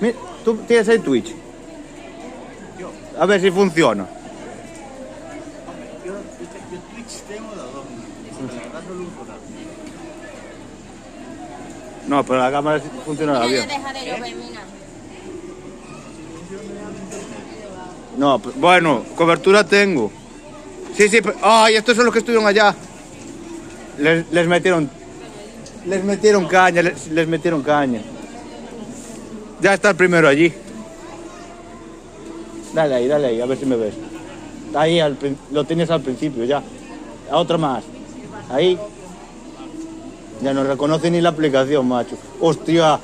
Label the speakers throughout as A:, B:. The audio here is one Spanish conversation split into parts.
A: Mira, tú tienes ahí Twitch. A ver si funciona.
B: Yo Twitch tengo los dos. La verdad solo uso nada.
A: No, pero la cámara funciona bien.
C: Deja de llover, mira.
A: No, bueno, cobertura tengo. Sí, sí, ay, estos son los que estuvieron allá. Les metieron caña, les metieron caña. Ya está el primero allí. Dale ahí, a ver si me ves. Ahí, lo tienes al principio ya. A otro más. Ahí. Ya no reconoce ni la aplicación, macho. ¡Hostia!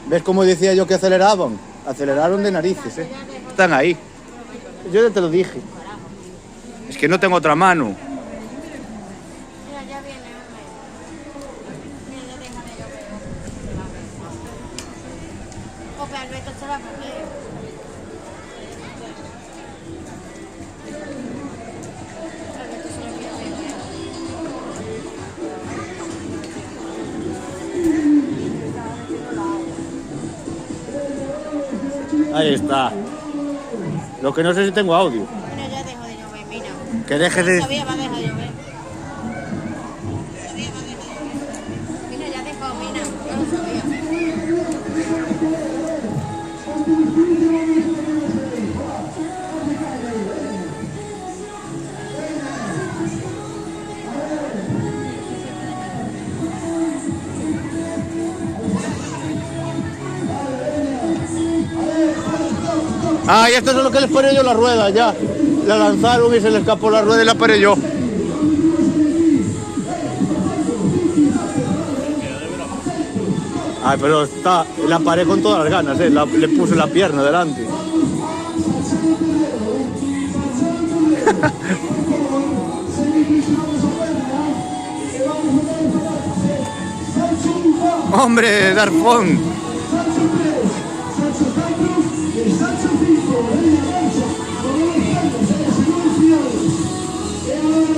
A: ¿Ves cómo decía yo que aceleraban? Aceleraron de narices, ¿eh? Están ahí. Yo ya te lo dije. Es que no tengo otra mano.
C: Mira, ya viene, hombre. Mira, ya deja de llover. Ope, Alberto se va a poner. Alberto se lo quiere ver.
A: Ahí está. Lo que no sé si tengo audio.
C: Mira, ya dejó de llover, mira.
A: Que dejes de...
C: Todavía va a dejar de llover. Todavía va a dejar de llover. Mira, ya dejó, mira. No lo sabía.
A: Ah, y esto es lo que les paré yo la rueda, ya. La lanzaron y se le escapó la rueda y la paré yo. Ay, pero la paré con todas las ganas, le puse la pierna delante. Hombre, Darfón.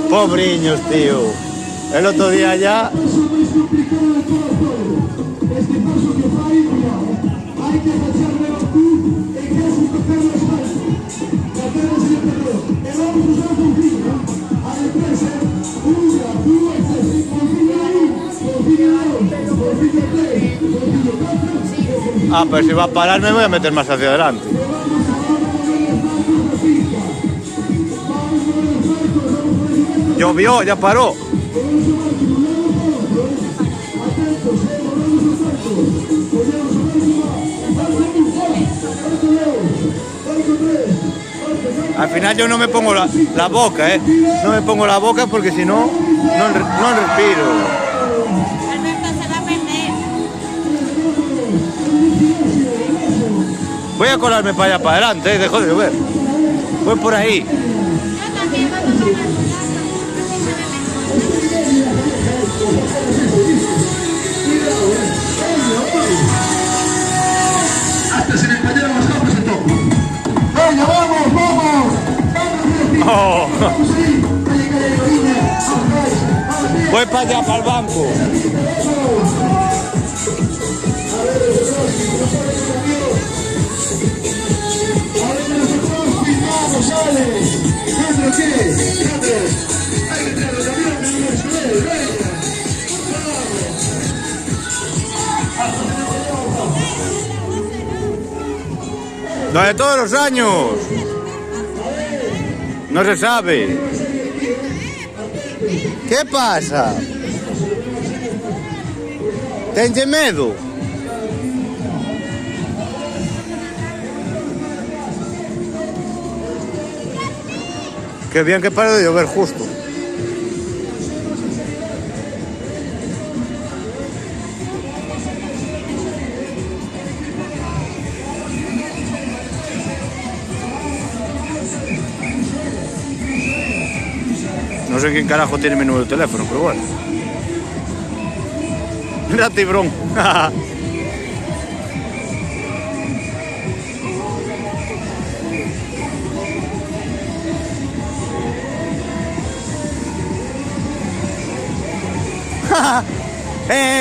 A: Pobriños, tío. El otro día ya... Ah, pero si va a parar me voy a meter más hacia adelante. Llovió, ya paró. Al final yo no me pongo la boca, ¿eh? No me pongo la boca porque si no, no respiro.
C: Alberto se va a perder.
A: Voy a colarme para allá, para adelante, dejó de llover. Voy por ahí.
C: Yo también voy a tomar la
D: Antes en español más rápido se toca. ¡Venga, vamos, vamos!
A: Oh. Voy para allá, para el banco. Lo de todos los años. No se sabe. ¿Qué pasa? ¿Tens medo? Qué bien que pare de llover justo. No sé quién carajo tiene mi número de teléfono, pero bueno. Mira, tibrón.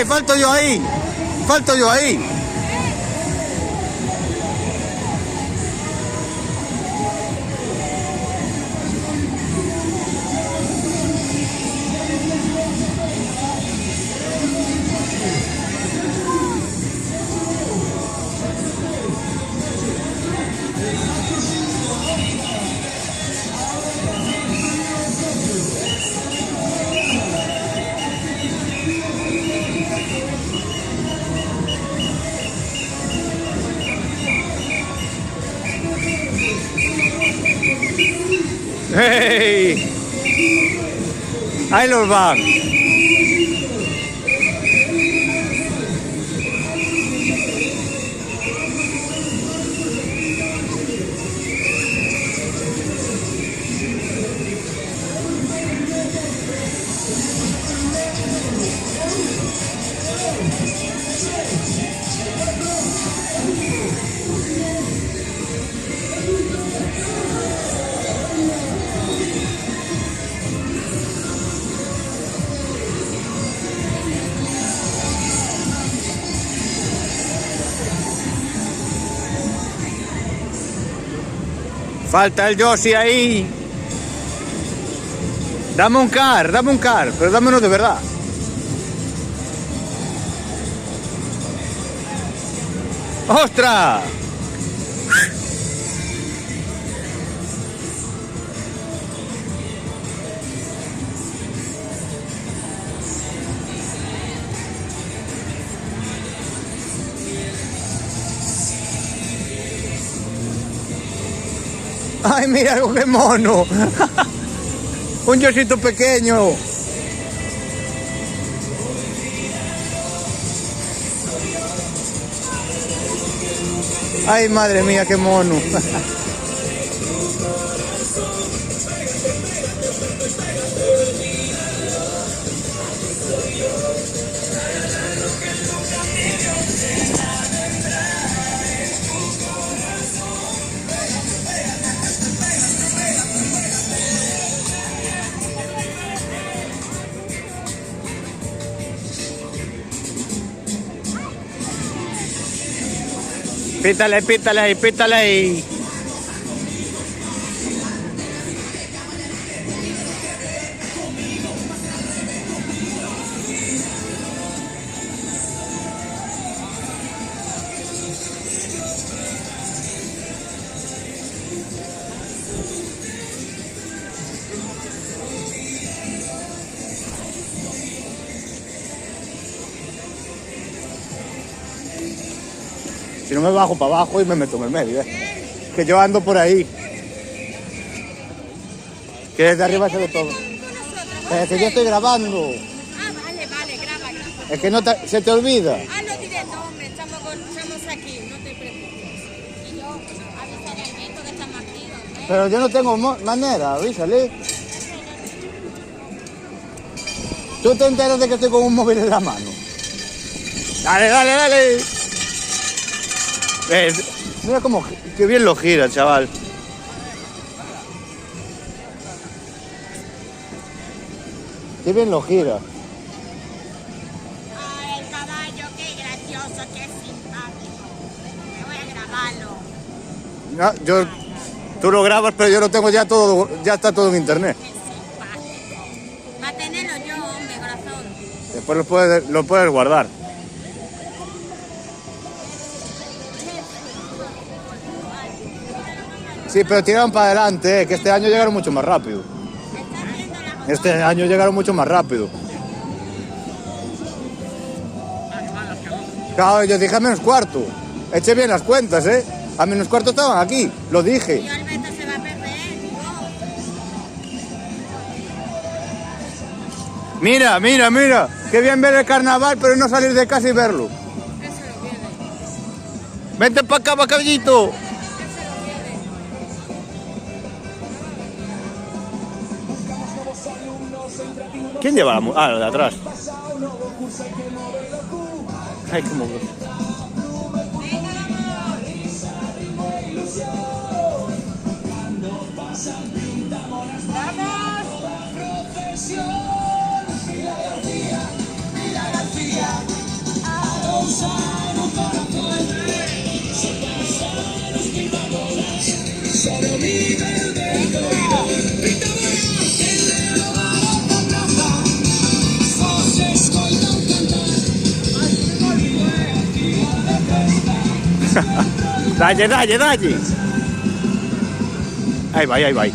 A: Falto yo ahí. Falto yo ahí. ¡Hey! Ahí los van. Falta el Yoshi ahí. Dame un car, pero dame uno de verdad. ¡Ostras! ¡Ay, mira, qué mono! Un Yoshito pequeño. ¡Ay, madre mía, qué mono! Pítale, pítale ahí, pítale ahí. Si no me bajo para abajo y me meto en el medio, que yo ando por ahí. Que desde arriba se ve todo. Es que yo estoy grabando.
C: Ah, vale, vale, graba, graba.
A: Es que no se te olvida.
C: Ah, no diré, no, hombre, estamos aquí, no te preocupes. Y yo avisaré al Beto que estamos aquí, ¿no?
A: Pero yo no tengo manera, avísale. Tú te enteras de que estoy con un móvil en la mano. Dale, dale, dale. Mira cómo, qué bien lo gira, chaval. Qué bien lo gira.
C: Ay, el caballo, qué gracioso, qué simpático. Me voy a grabarlo.
A: No, tú lo grabas, pero yo lo tengo ya todo, ya está todo en internet.
C: Qué simpático. Va a tenerlo yo, hombre, corazón.
A: Después lo puedes guardar. Sí, pero tiraron para adelante, que este año llegaron mucho más rápido.
C: ¿Estás viendo la
A: Este año llegaron mucho más rápido. Claro, yo dije a menos cuarto. Eché bien las cuentas, ¿eh? A menos cuarto estaban aquí, lo dije.
C: Y el Beto se va a perder, digo.
A: Mira, mira, mira. Qué bien ver el carnaval, pero no salir de casa y verlo.
C: Eso lo viene.
A: Vente para acá, caballito. ¿Quién lleva la música? Ah, lo de atrás. Ay, cómo... Dalle, dalle, dalle. Ahí va, ahí va. En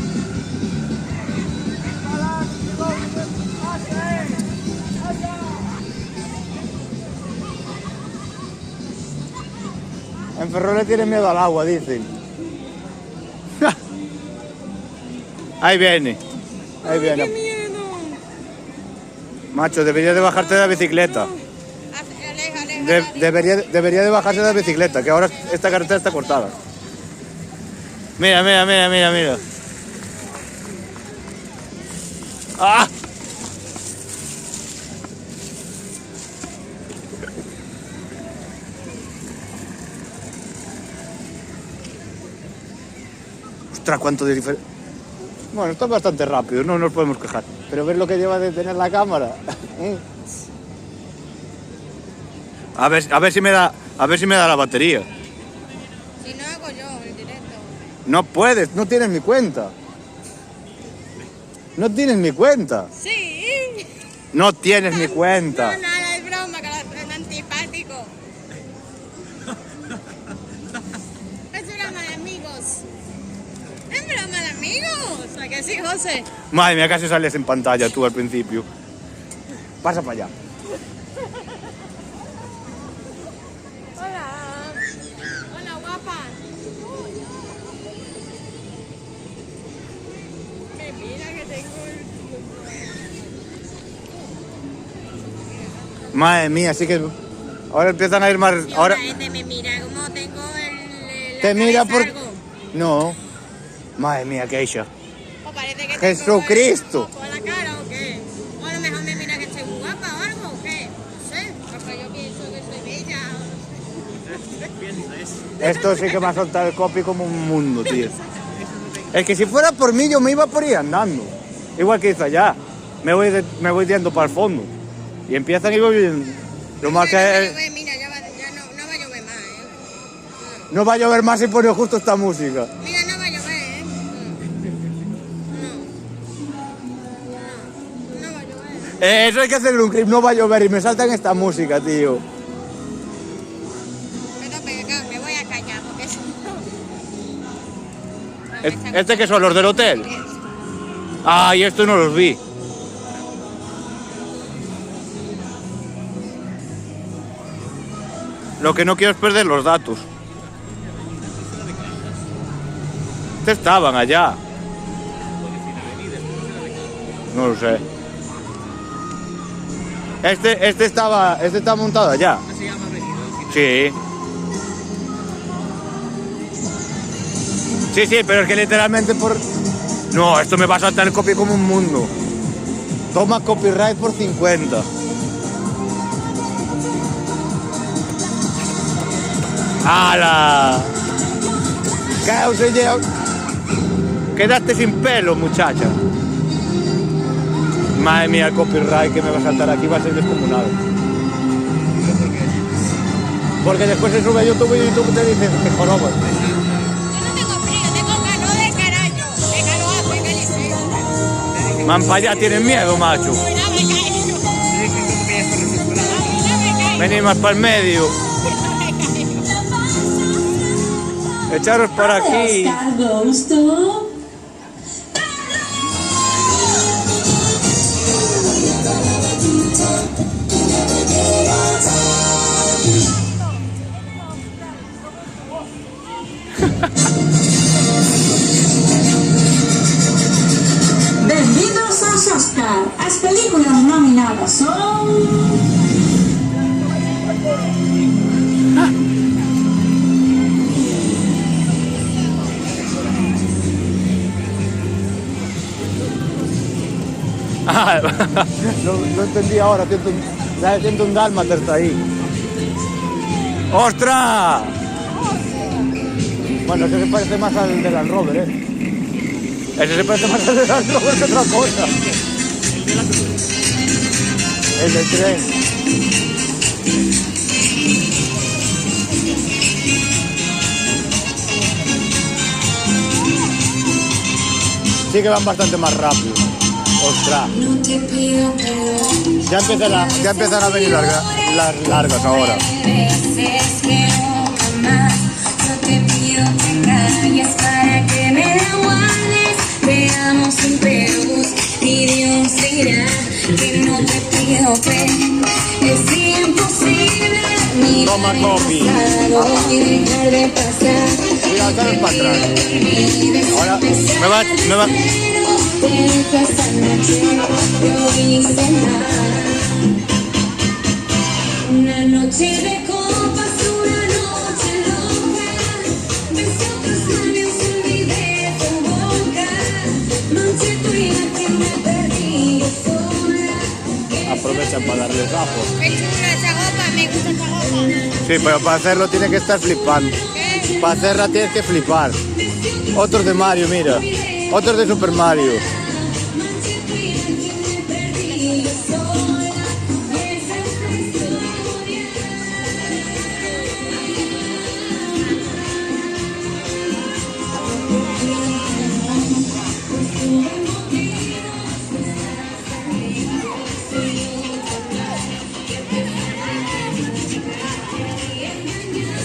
A: Ferrol le tiene miedo al agua, dicen. Ahí viene. Ahí viene.
C: ¡Qué miedo!
A: Macho, debería de bajarte de la bicicleta.
C: Aleja, aleja.
A: Debería de bajarse de la bicicleta, que ahora esta carretera está cortada. Mira, mira, mira, mira, mira. ¡Ah! Ostras, cuánto de diferencia. Bueno, está bastante rápido, no nos podemos quejar. Pero ver lo que lleva de tener la cámara. A ver si me da la batería.
C: Si no hago yo el directo.
A: No puedes, no tienes mi cuenta. No tienes mi cuenta.
C: Sí.
A: No tienes mi cuenta.
C: No, nada, es broma, que es antipático. Es broma de amigos. Es broma de amigos. ¿A que sí, José?
A: Madre mía, casi sales en pantalla tú al principio. Pasa para allá.
C: Hola. Hola, guapa. Me mira que tengo
A: Madre mía, sí que... Ahora empiezan a ir más...
C: el...
A: Ahora...
C: La gente me mira como tengo el...
A: Te mira por...
C: algo.
A: No. Madre mía, Keisha.
C: O parece que
A: Jesucristo.
C: tengo la cara o qué. O a lo mejor me mira que estoy guapa o algo o qué. No sé. Porque yo pienso que soy bella.
A: Esto sí que me ha soltado el copy como un mundo, tío. Es que si fuera por mí, yo me iba por ir andando. Igual que hice allá. Me voy yendo para el fondo. Y empiezan y voy... Lo más que...
C: Mira, ya no va a llover más,
A: No va a llover más si pone justo esta música.
C: Mira, no va a llover, No va a llover.
A: Eso hay que hacerle un clip, no va a llover y me saltan esta música, tío.
C: Pero me voy a callar porque si no...
A: ¿Este que son los del hotel? Ay, estos no los vi. Lo que no quiero es perder los datos. Estaban allá. No lo sé. Este está montado allá. Sí. Sí, sí, pero es que literalmente por... No, esto me va a saltar el copy como un mundo. Toma copyright por 50. ¡Hala! Quedaste sin pelo, muchacha. Madre mía, el copyright que me va a saltar aquí va a ser descomunal. Porque después se sube a YouTube y YouTube te dice que jorobas.
C: Yo no tengo frío, tengo calor de carajo. ¿Qué calor hace, que dice?
A: Man, para allá tienen miedo, macho.
C: Mira, me caigo.
A: Venid más para el medio. Echaros por aquí.
E: Bienvenidos a Oscar. Las películas nominadas son...
A: Ah, lo entendí ahora, siento un dálmata está ahí. ¡Ostras! Bueno, ese se parece más al de Land Rover, Ese se parece más al de Land Rover que otra cosa. El del tren. Sí que van bastante más rápido. ¡Ostras! Ya empiezan a venir las largas ahora.
E: No te pido y es para que me la guardes. Te amo sin peros y Dios dirá que no te pido fe. Es imposible
A: Toma
E: mirar
A: coffee.
E: el pasado y dejar de pasar.
A: Mira, sabes para atrás. Ahora, me va.
E: Pero esta noche yo hice nada. Una noche de copas, una noche loca. Besé otros labios, olvidé tu boca. Manché tu imagen, me perdí sola.
A: Aprovechan para darles bajos.
C: Qué chula esa ropa, me gusta esa ropa.
A: Sí, pero para hacerlo tiene que estar flipando.
C: ¿Qué?
A: Para hacerla tienes que flipar. Otros de Mario, mira. Otros de Super Mario.
E: Manché tu imagen, me perdí sola. Esa es la historia.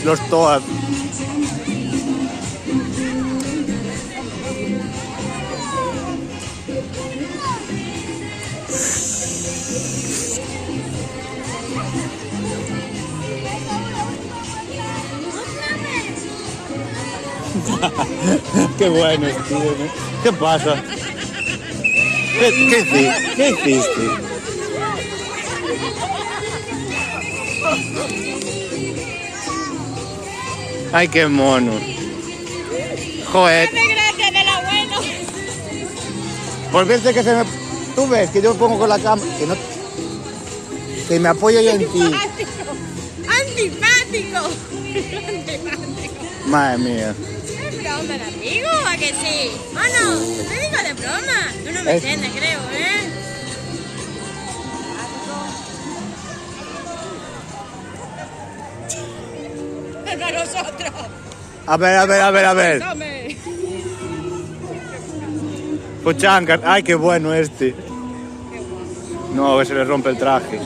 A: Los Toad. Qué bueno, Steven, ¿eh? ¿Qué pasa? ¿Qué hiciste? Ay, qué mono. Joder.
C: Dame gracias del abuelo.
A: Por verte que se me... Tú ves que yo pongo con la cama... Que me apoyo yo en ti.
C: Antipático. Antipático.
A: Madre mía.
C: Es broma, amigo, ¿a que sí? ¿O no? Te digo de broma. Tú no me
A: Es-
C: entiendes, creo, ¿eh? Para nosotros.
A: A ver.
C: Dame.
A: Pochanca. Ay, qué bueno este. No, que se le rompe el traje.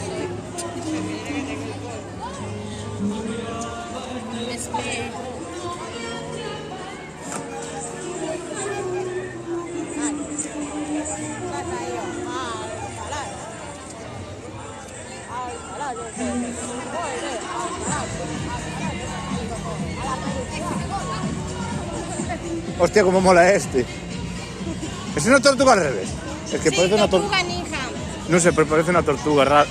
A: Hostia, cómo mola este. Es una tortuga al revés. Es que parece una tortuga.
C: ninja.
A: No sé, pero parece una tortuga rara.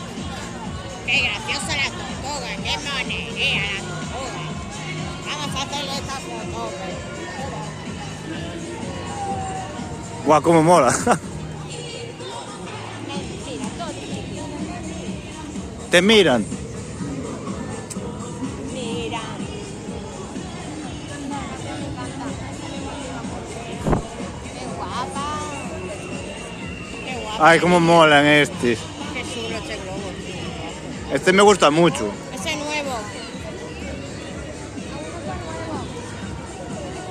C: Qué graciosa la tortuga, qué monería la tortuga. Vamos a hacerle esta foto.
A: Guau, cómo mola. Te miran.
C: Mira. Qué guapa. Qué guapa.
A: Ay, cómo molan estos.
C: Qué chulo este globo.
A: Este me gusta mucho.
C: Ese nuevo.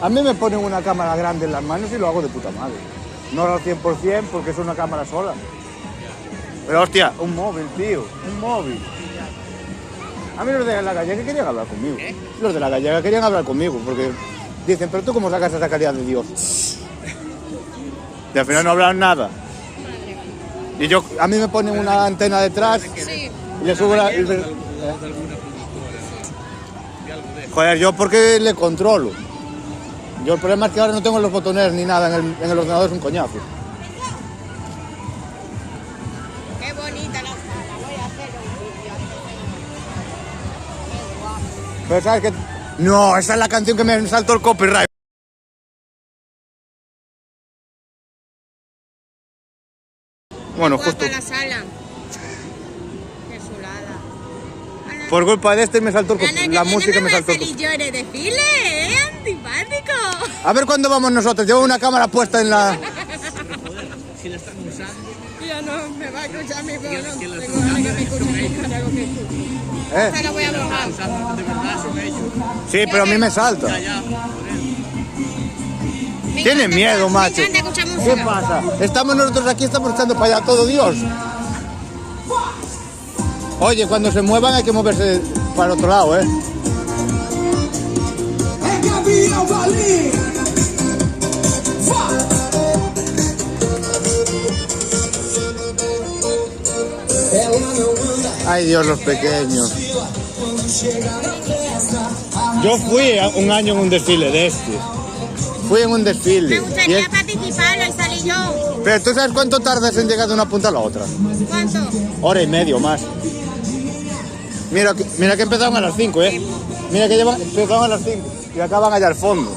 A: A mí me ponen una cámara grande en las manos y lo hago de puta madre. No al 100% porque es una cámara sola. Pero hostia, un móvil, tío. Un móvil. A mí los de la gallega querían hablar conmigo. Los de la gallega querían hablar conmigo porque dicen, pero tú cómo sacas esa calidad de Dios. Y al final no hablan nada. Y yo, a mí me ponen una antena detrás
C: Sí.
A: y le subo la... Joder, ¿yo por qué le controlo? Yo el problema es que ahora no tengo los botones ni nada en el ordenador, es un coñazo.
C: Qué bonita la sala. Voy a hacer un vídeo. Qué guapo.
A: Pero sabes que... No, esa es la canción que me saltó el copyright. Bueno,
C: Guapa
A: justo
C: la sala. Qué chulada. Ana,
A: por culpa de este me saltó el
C: Ana, que
A: la
C: tiene
A: música me
C: más
A: saltó el
C: y yo de desfile, ¿eh? Antipático.
A: A ver cuándo vamos nosotros, llevo una cámara puesta en la...
B: Si la están usando,
C: Ya no me va a escuchar mi voz. No tengo ganas que me escuche mi cara con mi tú.
A: ¿Eh?
C: Esta la voy a borrar.
B: usando de verdad son ellos.
A: Sí, pero a mí me salta.
B: Ya,
C: Me
A: Tiene
C: encanta-
A: miedo, macho.
C: Me encanta escuchar
A: ¿Qué
C: música.
A: pasa? Estamos nosotros aquí, estamos echando para allá todo Dios. Oye, cuando se muevan hay que moverse para el otro lado, ¿eh?
D: É Gabriel Valim.
A: Ay Dios, los pequeños. Yo fui un año en un desfile de este. Fui en un desfile.
C: Me gustaría participarlo y salí yo.
A: Pero ¿tú sabes cuánto tardas en llegar de una punta a la otra?
C: ¿Cuánto?
A: Hora y media o más. Mira que empezaron a las 5, ¿eh? Mira que empezaron a las 5 y acaban allá al fondo.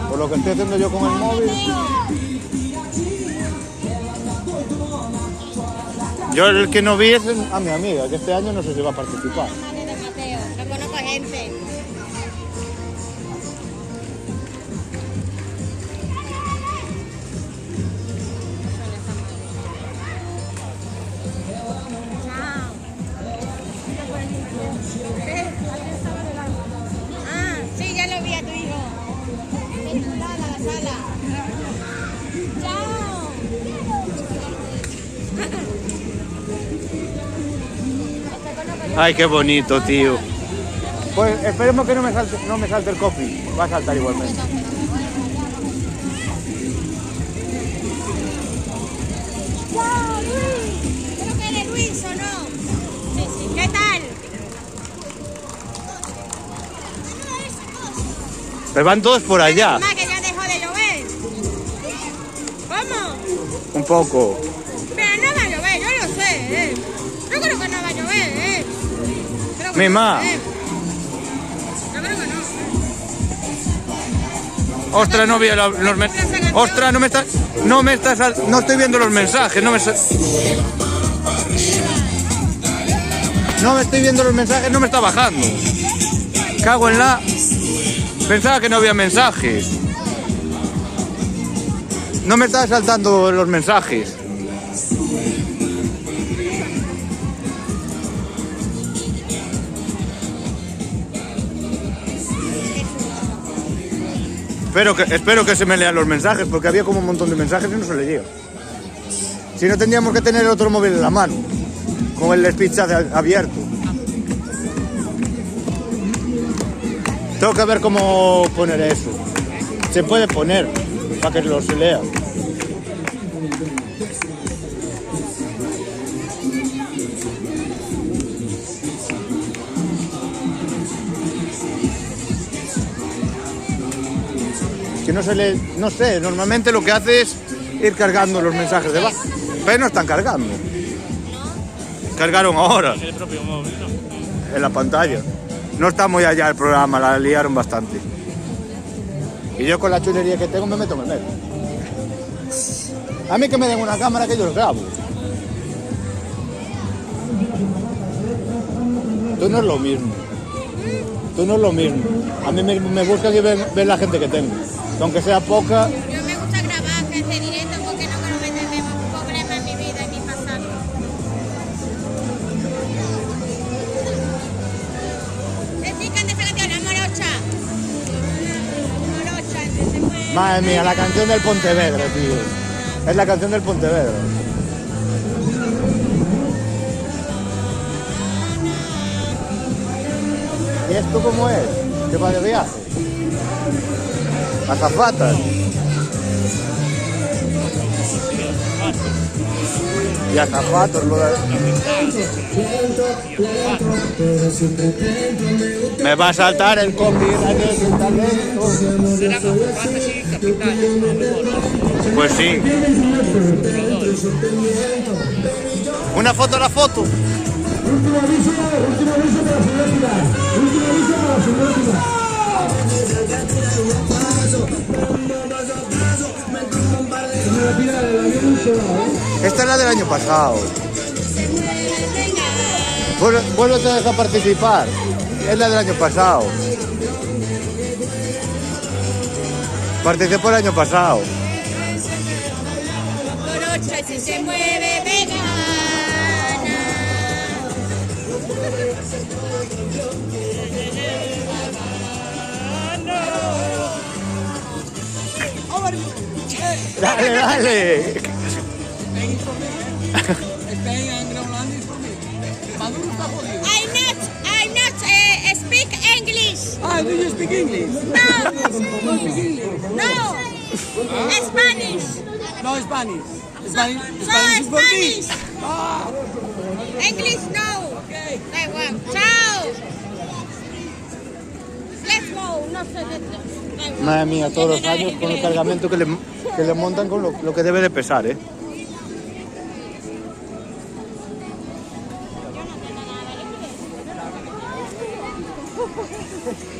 A: Por lo que estoy haciendo yo con el móvil. Yo el que no vi es a mi amiga, que este año no sé si va a participar.
C: Madre de Mateo, no conozco gente. Ah, sí, ya lo vi a tu hijo. Qué chulada la sala. Chao.
A: Ay, qué bonito, tío. Pues esperemos que no me salte el copy. Va a saltar igualmente.
C: ¡Wow, Luis! Creo que eres Luis, ¿o no? Sí, sí. ¿Qué tal?
A: Pero van todos por allá.
C: Más que ya dejó de llover. ¿Cómo?
A: Un poco.
C: Pero no va a llover, yo lo sé, Yo creo que no va a llover, Creo que
A: Mi
C: no,
A: ma.
C: Yo creo que no.
A: Ostras, no vi los mensajes. Ostras, no estoy viendo los mensajes. No me estoy viendo los mensajes, no me está bajando. Cago en la... Pensaba que no había mensajes. No me está saltando los mensajes. Espero que se me lean los mensajes, porque había como un montón de mensajes y no se leía. Si no, tendríamos que tener el otro móvil en la mano, con el speech chat abierto. Tengo que ver cómo poner eso. Se puede poner para que lo se lea. Que no se lee, no sé, normalmente lo que hace es ir cargando los mensajes debajo. Pero no están cargando. Cargaron ahora.
B: El propio móvil, ¿no?
A: En la pantalla. No está muy allá el programa, la liaron bastante. Y yo con la chulería que tengo me meto en el medio. A mí que me den una cámara que yo los grabo. Tú no es lo mismo. Tú no es lo mismo. A mí me gusta que ver la gente que tengo. Aunque sea poca.
C: Yo me gusta grabar este directo porque no quiero meterme problemas en mi vida y mi pasado. Explican de esa canción, la morocha. Morocha, se fue.
A: Madre mía, la canción del Pontevedra, tío. Es la canción del Pontevedra. ¿Y esto cómo es? ¿Qué va de viaje? Azafatas. Y azafatos, lo de... Me va a saltar el copyright de su talento. Pues sí. Una foto a la foto.
D: Último aviso para la ciudad. Último aviso para la ciudad.
A: Esta es la del año pasado. Vuelve otra vez a participar. Es la del año pasado. Participó el año pasado.
C: Morocha, si se mueve, vegana.
A: Dale, dale.
C: I'm not speak English.
B: Ah, do you speak English?
C: No. No. Spanish.
B: No Spanish. Spanish,
C: So
B: Spanish is for me.
C: Spanish. English no. Da igual. Chao. Let's go. No sé de esto. Da igual.
A: Madre mía, todos los años con el cargamento que le montan con lo que debe de pesar, ¿eh?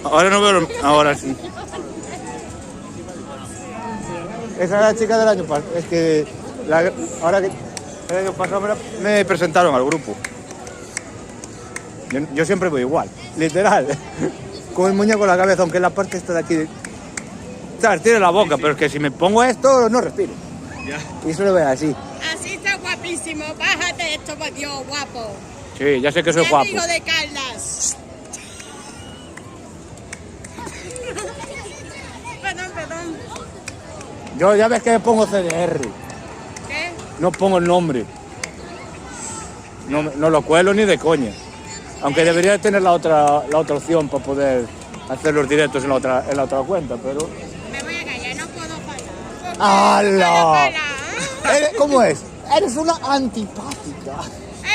A: Ahora no veo... Ahora sí. Esa era la chica del año pasado. Es que... ahora que... El año pasado me presentaron al grupo. Yo siempre voy igual. Literal. Con el muñeco en la cabeza, aunque la parte esta de aquí... ¿Sabes? Tiene la boca, pero es que si me pongo esto, no respiro. Y eso lo veo así.
C: Así está guapísimo. Bájate esto, por Dios, guapo.
A: Sí, ya sé que soy
C: El
A: guapo.
C: hijo de Carlas. Perdón.
A: Yo ya ves que me pongo CDR.
C: ¿Qué?
A: No pongo el nombre. No lo cuelo ni de coña. Aunque debería tener la otra opción para poder hacer los directos en la otra cuenta, pero...
C: Me voy a callar, no puedo parar.
A: ¡Hala! ¿Cómo es? Eres una antipática.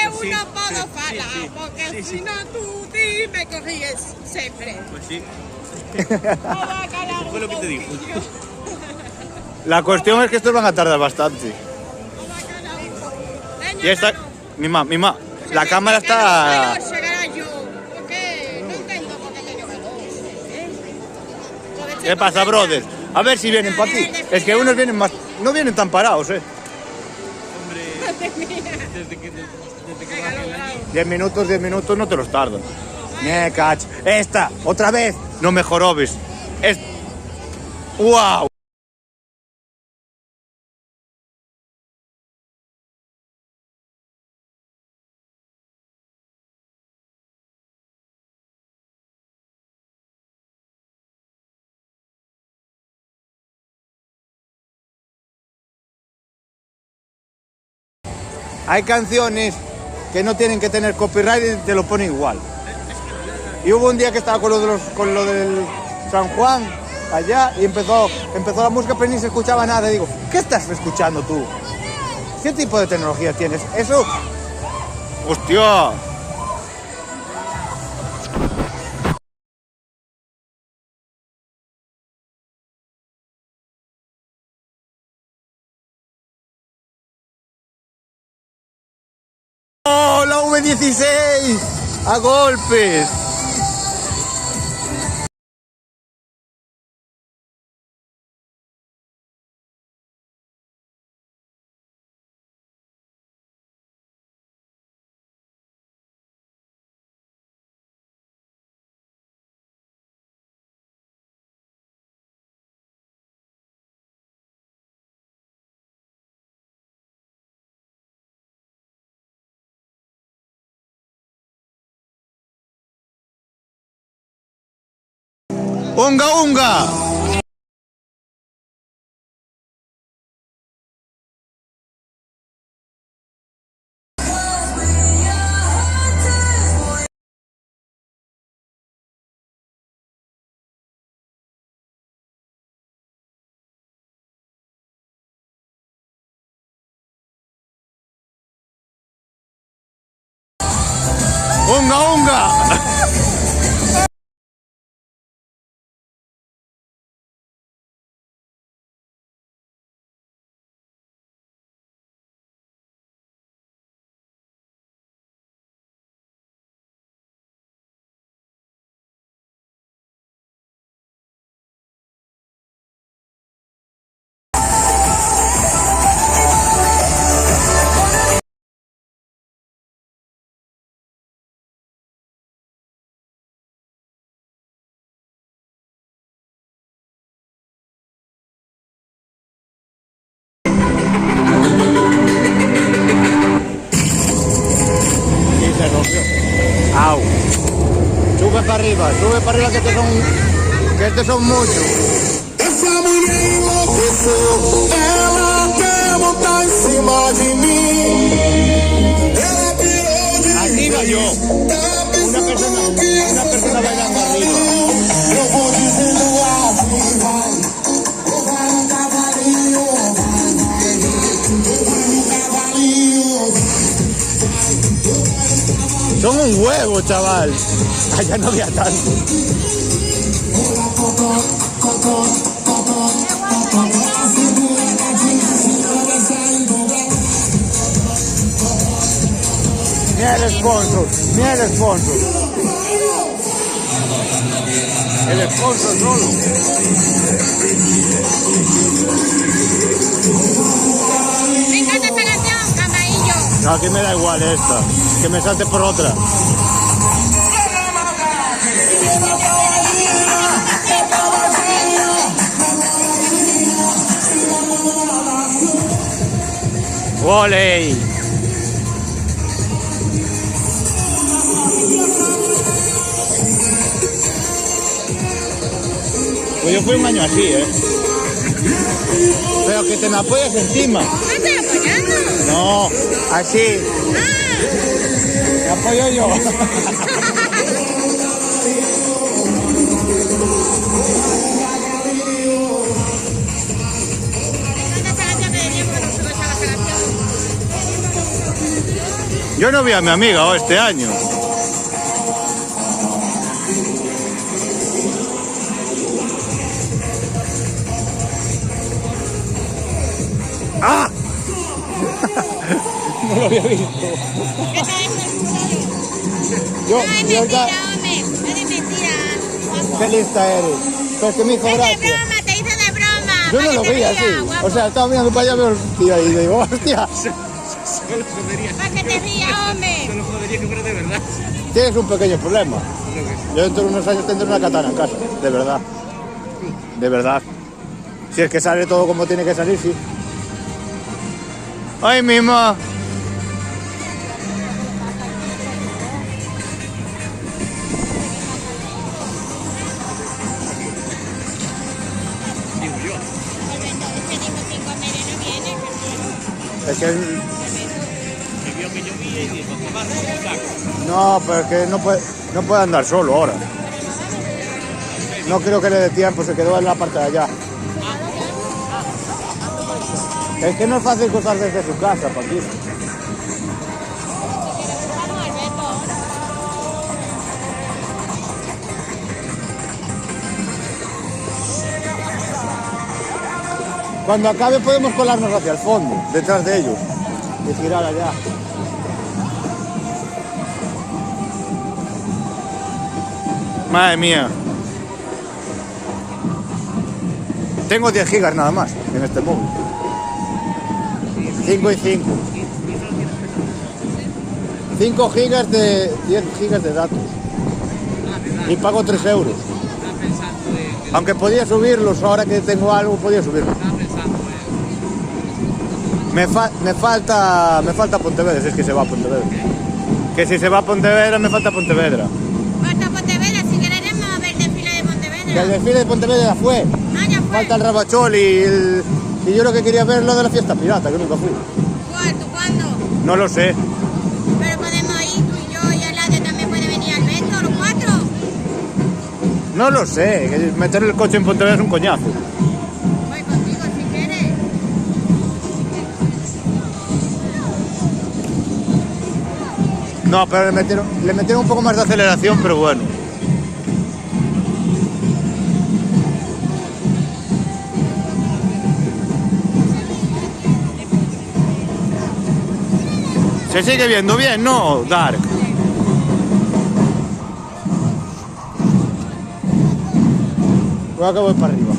C: No puedo parar, porque si no tú me corriges siempre.
B: Pues sí.
C: Fue
B: lo que te digo.
A: La cuestión es que estos van a tardar bastante. Y esta... Mima, la cámara está... ¿Qué pasa, brother? A ver si vienen para ti. Es que unos vienen más... No vienen tan parados, ¿eh?
B: Hombre, desde que
A: 10 minutos no te los tardan. Me cach. Esta, otra vez. No me jorobes. ¡Wow! Hay canciones que no tienen que tener copyright y te lo pone igual. Y hubo un día que estaba con lo del San Juan allá y empezó la música pero ni se escuchaba nada. Y digo, ¿qué estás escuchando tú? ¿Qué tipo de tecnología tienes? Eso... ¡Hostia! ¡Oh, la V16! ¡A golpes! ¡Unga, unga! ¡Unga, unga! ¡Au! Sube para arriba que estos son muchos.
D: Essa mulher enlouqueceu, ela quer montar em cima de mim. Ela pirou de
A: Arriba yo.
D: tá
A: Una persona bailando arriba.
D: Eu vou dizendo assim, vai. Ou vai no cavalo.
A: huevo, chaval. Allá no había tanto. Mira el sponsor, mira el sponsor. El sponsor solo.
C: Me encanta esta canción, Camarillo.
A: No, aquí me da igual esta. Que me salte por otra. ¡Voley! Pues yo fui un año así, ¿eh? Pero que te me apoyas encima.
C: ¿Me estoy apoyando?
A: No, así. Me apoyo yo. Yo no vi a mi amiga este año. ¡Ah! No lo había visto.
C: No, es mentira, hombre. No es mentira.
A: Qué lista eres. Pero que me hizo
C: Es de
A: gracia.
C: broma, te hice de broma.
A: Yo
C: para
A: no
C: que
A: lo
C: te
A: vi
C: rías,
A: así.
C: guapo.
A: O sea, estaba mirando para allá, veo el tío ahí y digo, hostia.
C: Para que te rías, hombre.
B: Solo jodería que fuera de verdad.
A: Tienes un pequeño problema. Yo dentro de unos años tendré una katana en casa. De verdad. De verdad. Si es que sale todo como tiene que salir, sí. ¡Ay, mima!
B: Digo yo.
A: Es que...
B: Que vio que llovía y dijo, tomar un saco.
A: No, pero es que no puede andar solo ahora. No creo que le dé tiempo, se quedó en la parte de allá. Es que no es fácil cruzar desde su casa para aquí. Cuando acabe podemos colarnos hacia el fondo, detrás de ellos, y girar allá. Madre mía. Tengo 10 gigas nada más en este móvil. 5 y 5. 5 gigas de 10 gigas de datos. Y pago 3 euros.
B: Estaba pensando en...
A: Aunque podía subirlos, ahora que tengo algo podía subirlos.
B: Estaba pensando en...
A: Me falta Pontevedra, si es que se va a Pontevedra. Que si se va a Pontevedra, me falta Pontevedra.
C: Hasta Pontevedra, si queremos ver el desfile de Pontevedra.
A: Que el desfile de Pontevedra ya fue.
C: Ah, ya fue.
A: Falta el Rabachol y yo lo que quería ver es lo de la fiesta pirata, que nunca fui.
C: ¿Cuándo? ¿Cuándo?
A: No lo sé.
C: Pero podemos ir tú y yo y al lado también puede venir Alberto, los 4.
A: No lo sé. Que meter el coche en Pontevedra es un coñazo.
C: Voy contigo si quieres.
A: No, pero le metieron un poco más de aceleración, pero bueno. Se sigue viendo bien, ¿no, Dark? Voy a que voy para arriba.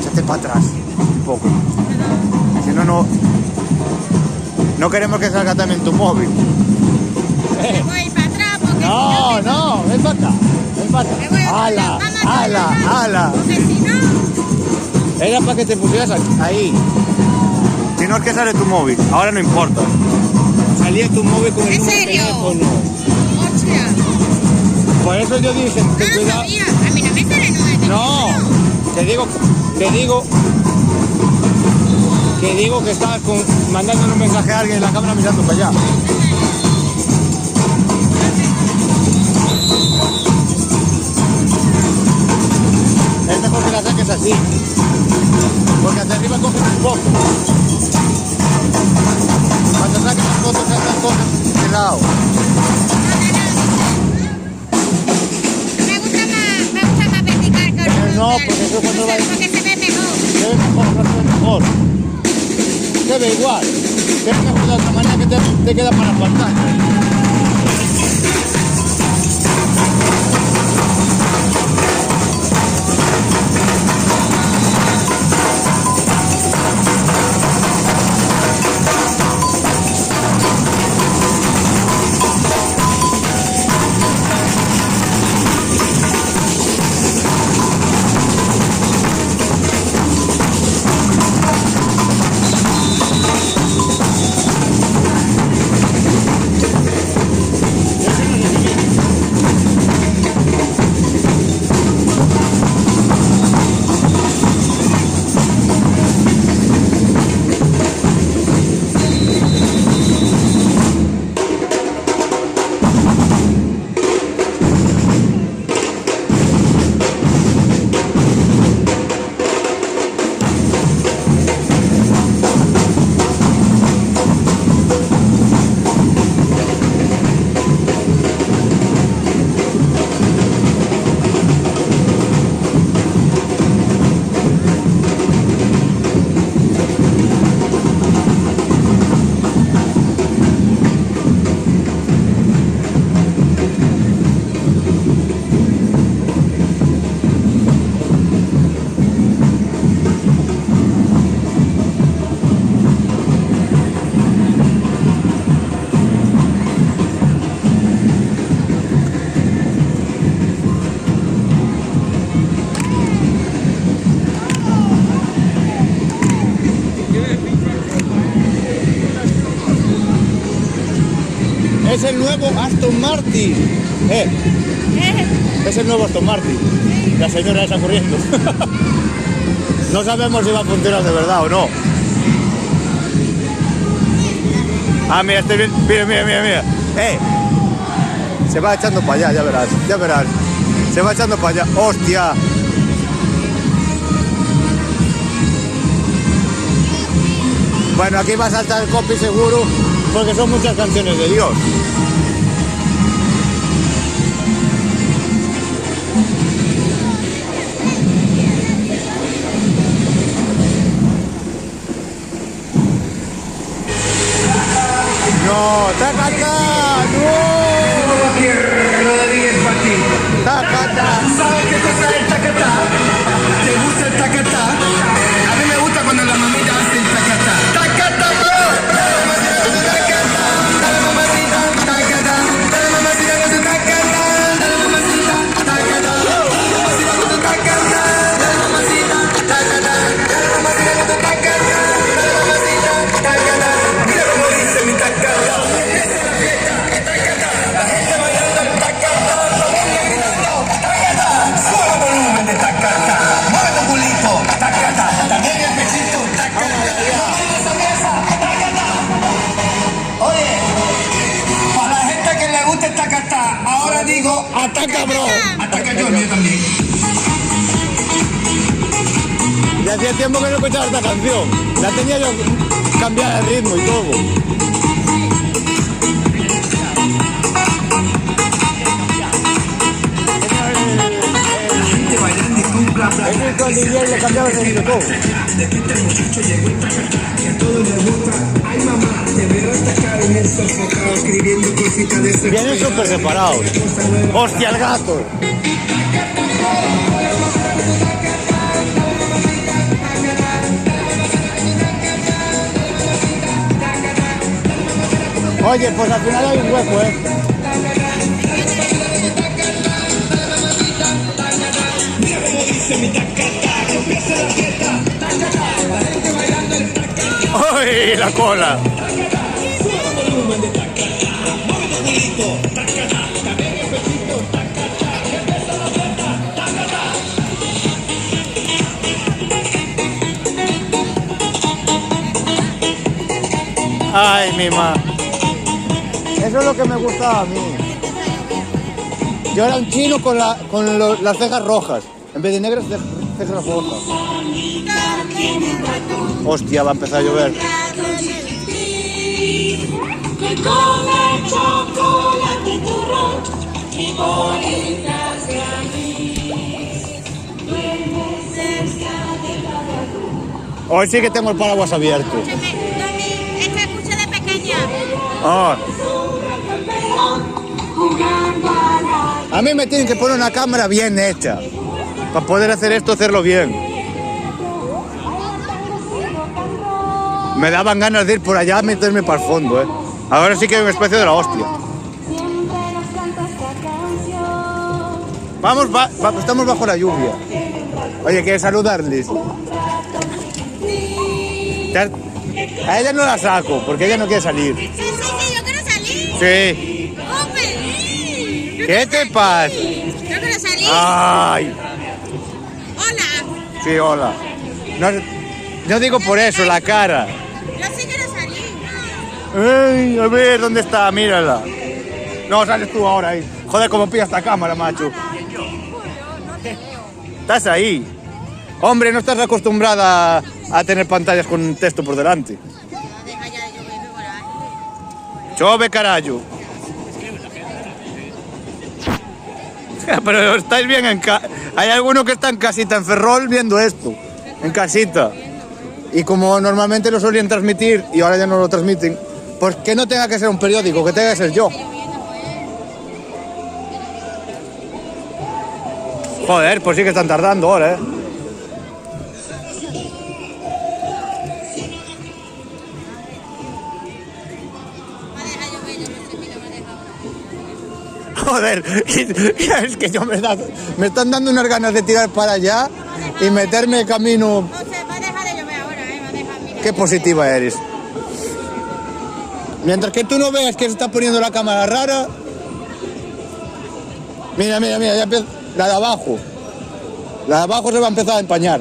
A: Échate para atrás un poco. Si no, no queremos que salga también tu móvil.
C: Me voy para atrás porque
A: No, no, ven para acá. Ven para
C: me voy
A: acá.
C: a
A: ¡Hala!
C: Vamos a
A: ¡Hala!
C: trabajar,
A: ¡Hala!
C: porque si no,
A: Era para que te pusieras ahí. Si no es que sale tu móvil, ahora no importa. Salía tu móvil con el
C: ¿En
A: número de
C: serio?
A: teléfono.
C: hostia,
A: Por eso yo dije,
C: no
A: ten
C: lo
A: cuidado.
C: sabía. A mí no me sale número de
A: No,
C: teléfono.
A: te digo que estabas mandándole un mensaje a alguien en la cámara mirando para allá. Es mejor que la saques así. Porque exagerado.
C: Me gusta más vertical que horizontal.
A: No, porque eso cuando va...
C: Porque se ve mejor.
A: Se ve mejor. Se ve igual. Se ve mejor de otra manera que te queda para la pantalla. Es el nuevo Aston Martin. Es el nuevo Aston Martin. La señora está corriendo. No sabemos si va a funcionar de verdad o no. Ah, mira, estoy bien. Mira. Se va echando para allá, ya verás. Se va echando para allá. ¡Hostia! Bueno, aquí va a saltar el copy seguro, porque son muchas canciones de Dios. No, ¡tacata! ¡No!
D: Tierra de 10 para ti.
A: ¡Tacata!
D: ¿Tú sabes qué cosa es tacatá? ¿Te gusta el tacatá? A mí me gusta cuando la mamita hace el tacatá. ¡Tacatá, bro! Dale mamacita, tacatá. Dale mamacita con su tacatá. Dale mamacita, tacatá. Mamacita con tu tacatá. Dale mamacita, tacatá. Dale mamacita con tu tacatá. Dale mamacita, tacatá. Mira cómo dice mi tacatá. La gente bailando el tacatá. Solo volumen de tacatá. Mueve tu culito, tacatá. También el pechito, tacatá. Oye, para la gente que le gusta el tacatá, ahora digo, ataca, bro. Ataca yo, el mío también.
A: Ya hacía tiempo que no escuchaba esta canción. La tenía yo cambiada de ritmo y todo.
D: Bailando y tú, bla, bla,
A: He visto al DJ le cambiaba el ritmo todo.
D: de que este muchacho llegó el tacatá, que a todos les gusta. Ay, mamá, te veo atacar en el sofocado, escribiendo cositas de
A: Vienen súper separados. ¡Hostia, el gato! Oye, pues al final hay un hueco, ¡Uy, la cola! Ay, mi ma. Eso es lo que me gustaba a mí. Yo era un chino con las cejas rojas. En vez de negras, cejas rojas. Hostia, va a empezar a llover. Hoy sí que tengo el paraguas abierto.
C: Escúchame, Domi, es que escuché de pequeña.
A: Ah. A mí me tienen que poner una cámara bien hecha. Para poder hacer esto, hacerlo bien. Me daban ganas de ir por allá a meterme para el fondo, Ahora sí que hay una especie de la hostia. Vamos, estamos bajo la lluvia. Oye, ¿quieres saludarles? A ella no la saco, porque ella no quiere salir.
C: Sí, yo quiero salir.
A: Sí.
C: ¡Oh, feliz!
A: ¿Qué te pasa?
C: Yo quiero salir.
A: Ay.
C: Hola.
A: Sí, hola. No digo por eso, la cara.
C: Yo sí quiero salir.
A: Ay, a ver, ¿dónde está? Mírala. No, sales tú ahora ahí. Joder, cómo pilla esta cámara, macho. Estás ahí. Hombre, no estás acostumbrada a tener pantallas con texto por delante.
C: Deja ya de llover, coraje.
A: Chove, carajo. Pero estáis bien en casa. Hay alguno que está en casita, en Ferrol, viendo esto. En casita. Y como normalmente lo solían transmitir y ahora ya no lo transmiten, pues que no tenga que ser un periódico, que tenga que ser yo. Joder, pues sí que están tardando ahora, Joder, es que yo me están dando unas ganas de tirar para allá y meterme camino.
C: No sé, va a dejar de llover ahora, va a dejar, mira.
A: Qué positiva eres. Mientras que tú no veas que se está poniendo la cámara rara. Mira, ya empieza. La de abajo. La de abajo se va a empezar a empañar.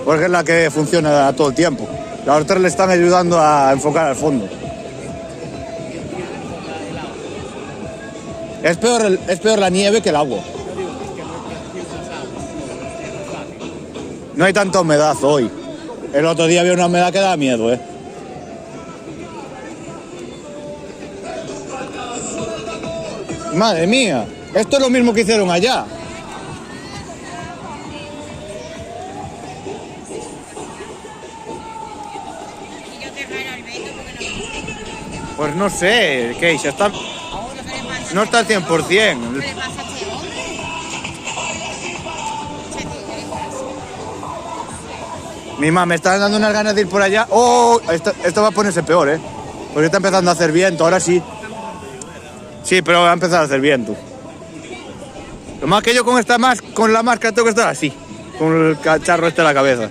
A: Porque es la que funciona todo el tiempo. Las otras le están ayudando a enfocar al fondo. Es peor la nieve que el agua. No hay tanta humedad hoy. El otro día había una humedad que daba miedo, Madre mía, esto es lo mismo que hicieron allá.
C: Y yo que era el Beto porque no.
A: Pues no sé, Keisha, no está al 100%.
C: ¿Qué le pasa a este hombre? Che, tío, ¿qué le pasa?
A: Mi mamá me está dando unas ganas de ir por allá. ¡Oh! Esto va a ponerse peor, Porque está empezando a hacer viento, ahora sí. Sí, pero va a empezar a hacer viento. Lo más que yo con la máscara tengo que estar así. Con el cacharro este en la cabeza.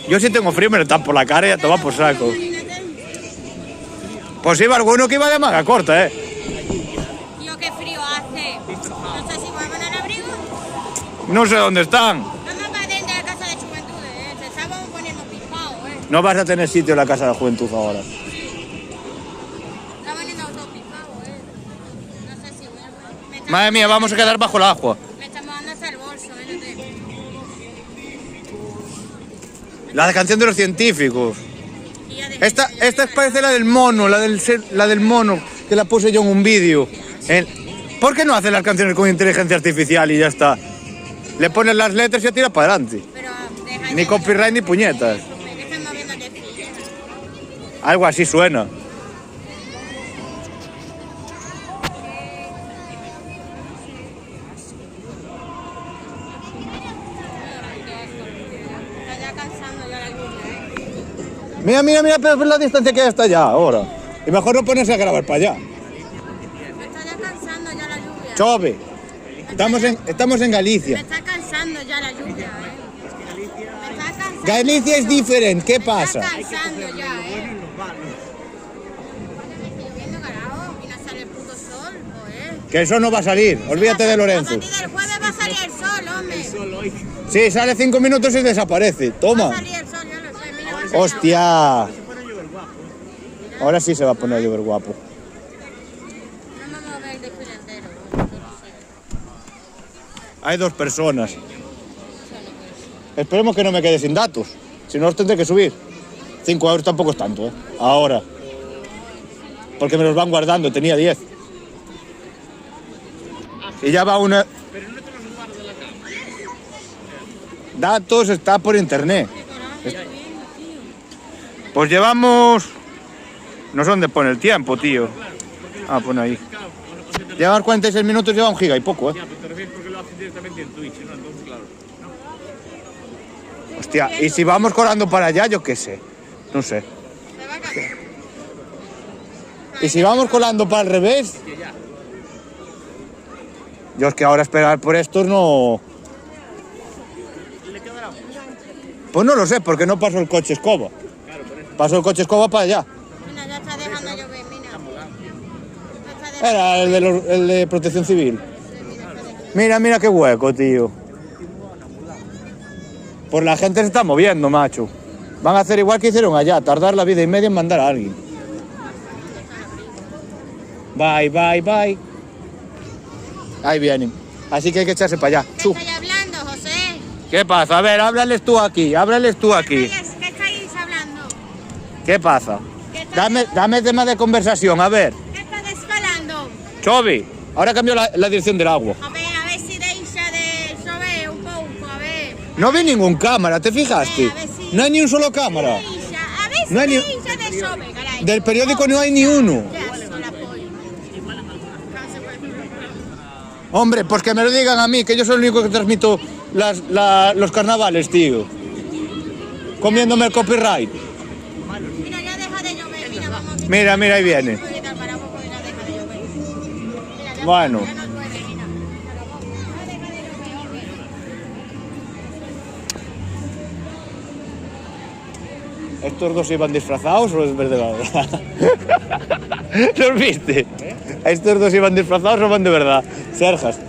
A: Yo sí tengo frío, me lo tapo la cara y ya toma por saco. Pues iba alguno que iba de manga corta,
C: Tío, qué frío hace. No sé si voy a poner abrigo.
A: No sé dónde están.
C: No me va dentro de la casa de juventud, Se estaban poniendo pipados,
A: No vas a tener sitio en la casa de la juventud ahora.
C: Estaban poniendo todo pipado, No sé si voy a...
A: Madre mía, vamos a quedar bajo el agua.
C: Me estamos dando hasta el bolso,
A: La canción de los científicos.
C: Y ya de-
A: Esta parece la del mono, la del mono, que la puse yo en un vídeo. ¿Por qué no hacen las canciones con inteligencia artificial y ya está? Le pones las letras y ya tira para adelante.
C: Pero deja
A: Ni
C: ya-
A: copyright ni puñetas.
C: ¿Qué están moviendo de fila?
A: Algo así suena.
C: Está ya cansando ya la lluvia,
A: Mira, pero la distancia que hay hasta allá ahora. Y mejor no ponerse a grabar para allá.
C: Me está ya cansando ya la lluvia.
A: Chove. Estamos en
C: Me
A: Galicia.
C: está cansando ya la lluvia, Me está cansando.
A: Galicia es diferente. ¿Qué
C: Me
A: pasa?
C: está cansando ya, lloviendo, carajo, y no sale el puto sol,
A: Que el sol no va a salir. Olvídate de
C: A
A: Lorenzo.
C: partir del jueves va a salir el sol, hombre.
A: Sí, sale 5 minutos y desaparece.
C: Va a
A: Toma.
C: salir el sol, yo lo sé, mira, va a salir.
A: Hostia. Ahora sí se va a poner a llover guapo.
C: No me voy a ver el desfile entero, yo lo sé.
A: Hay 2 personas. Esperemos que no me quede sin datos. Si no, los tendré que subir. 5 euros tampoco es tanto, Ahora. porque me los van guardando, tenía 10. Y ya va una...
B: Pero no te los guardo de la cama.
A: Datos está por internet. Pues llevamos... No sé dónde pone el tiempo, tío. Ah, pone ahí. Llevamos 46 minutos, lleva 1 giga y poco,
B: Ya, pero te refieres porque lo haces directamente en Twitch, ¿no? Entonces, claro.
A: Hostia, y si vamos colando para allá, yo qué sé. No sé.
C: ¿Me va a caer?
A: Y si vamos colando para el revés... Yo es que ahora esperar por estos no... Pues no lo sé, porque no pasó el coche escoba. Pasó el coche escoba para allá.
C: Mira, ya está dejando llover, mira. Ya está dejando-
A: Era el de protección civil. Mira, mira qué hueco, tío. Pues la gente se está moviendo, macho. Van a hacer igual que hicieron allá, tardar la vida y media en mandar a alguien. Bye, bye, bye. Ahí vienen. Así que hay que echarse para allá.
C: ¿Qué
A: Chu.
C: estáis hablando, José?
A: ¿Qué pasa? A ver, háblales tú aquí, háblales tú aquí.
C: ¿Qué estáis hablando?
A: ¿Qué pasa?
C: ¿Qué estáis
A: Dame tema de conversación, a ver.
C: ¿Qué estáis falando?
A: Chovi, ahora cambió la dirección del agua.
C: A ver si deixa de llover un pouco, a ver.
A: No vi ningún cámara, ¿te fijaste?
C: A ver si-
A: No hay ni un solo cámara.
C: Deixa, a ver si
A: No hay ni-
C: deixa de llover, caray.
A: Del periódico no hay ni uno.
C: Qué asco la polla.
A: Hombre, pues que me lo digan a mí, que yo soy el único que transmito los carnavales, tío. Comiéndome el copyright.
C: Mira, ya deja de llover, mira, vamos a quitar-
A: Mira, mira, ahí viene.
C: Vamos a quitar para abajo y ya deja de llover. Mira, ya-
A: Bueno.
C: ya no llueve, mira. Ya deja de llover, hombre.
A: ¿Estos dos iban disfrazados o es verdad? ¿Los viste? ¿Estos dos iban disfrazados o van de verdad? Serjas.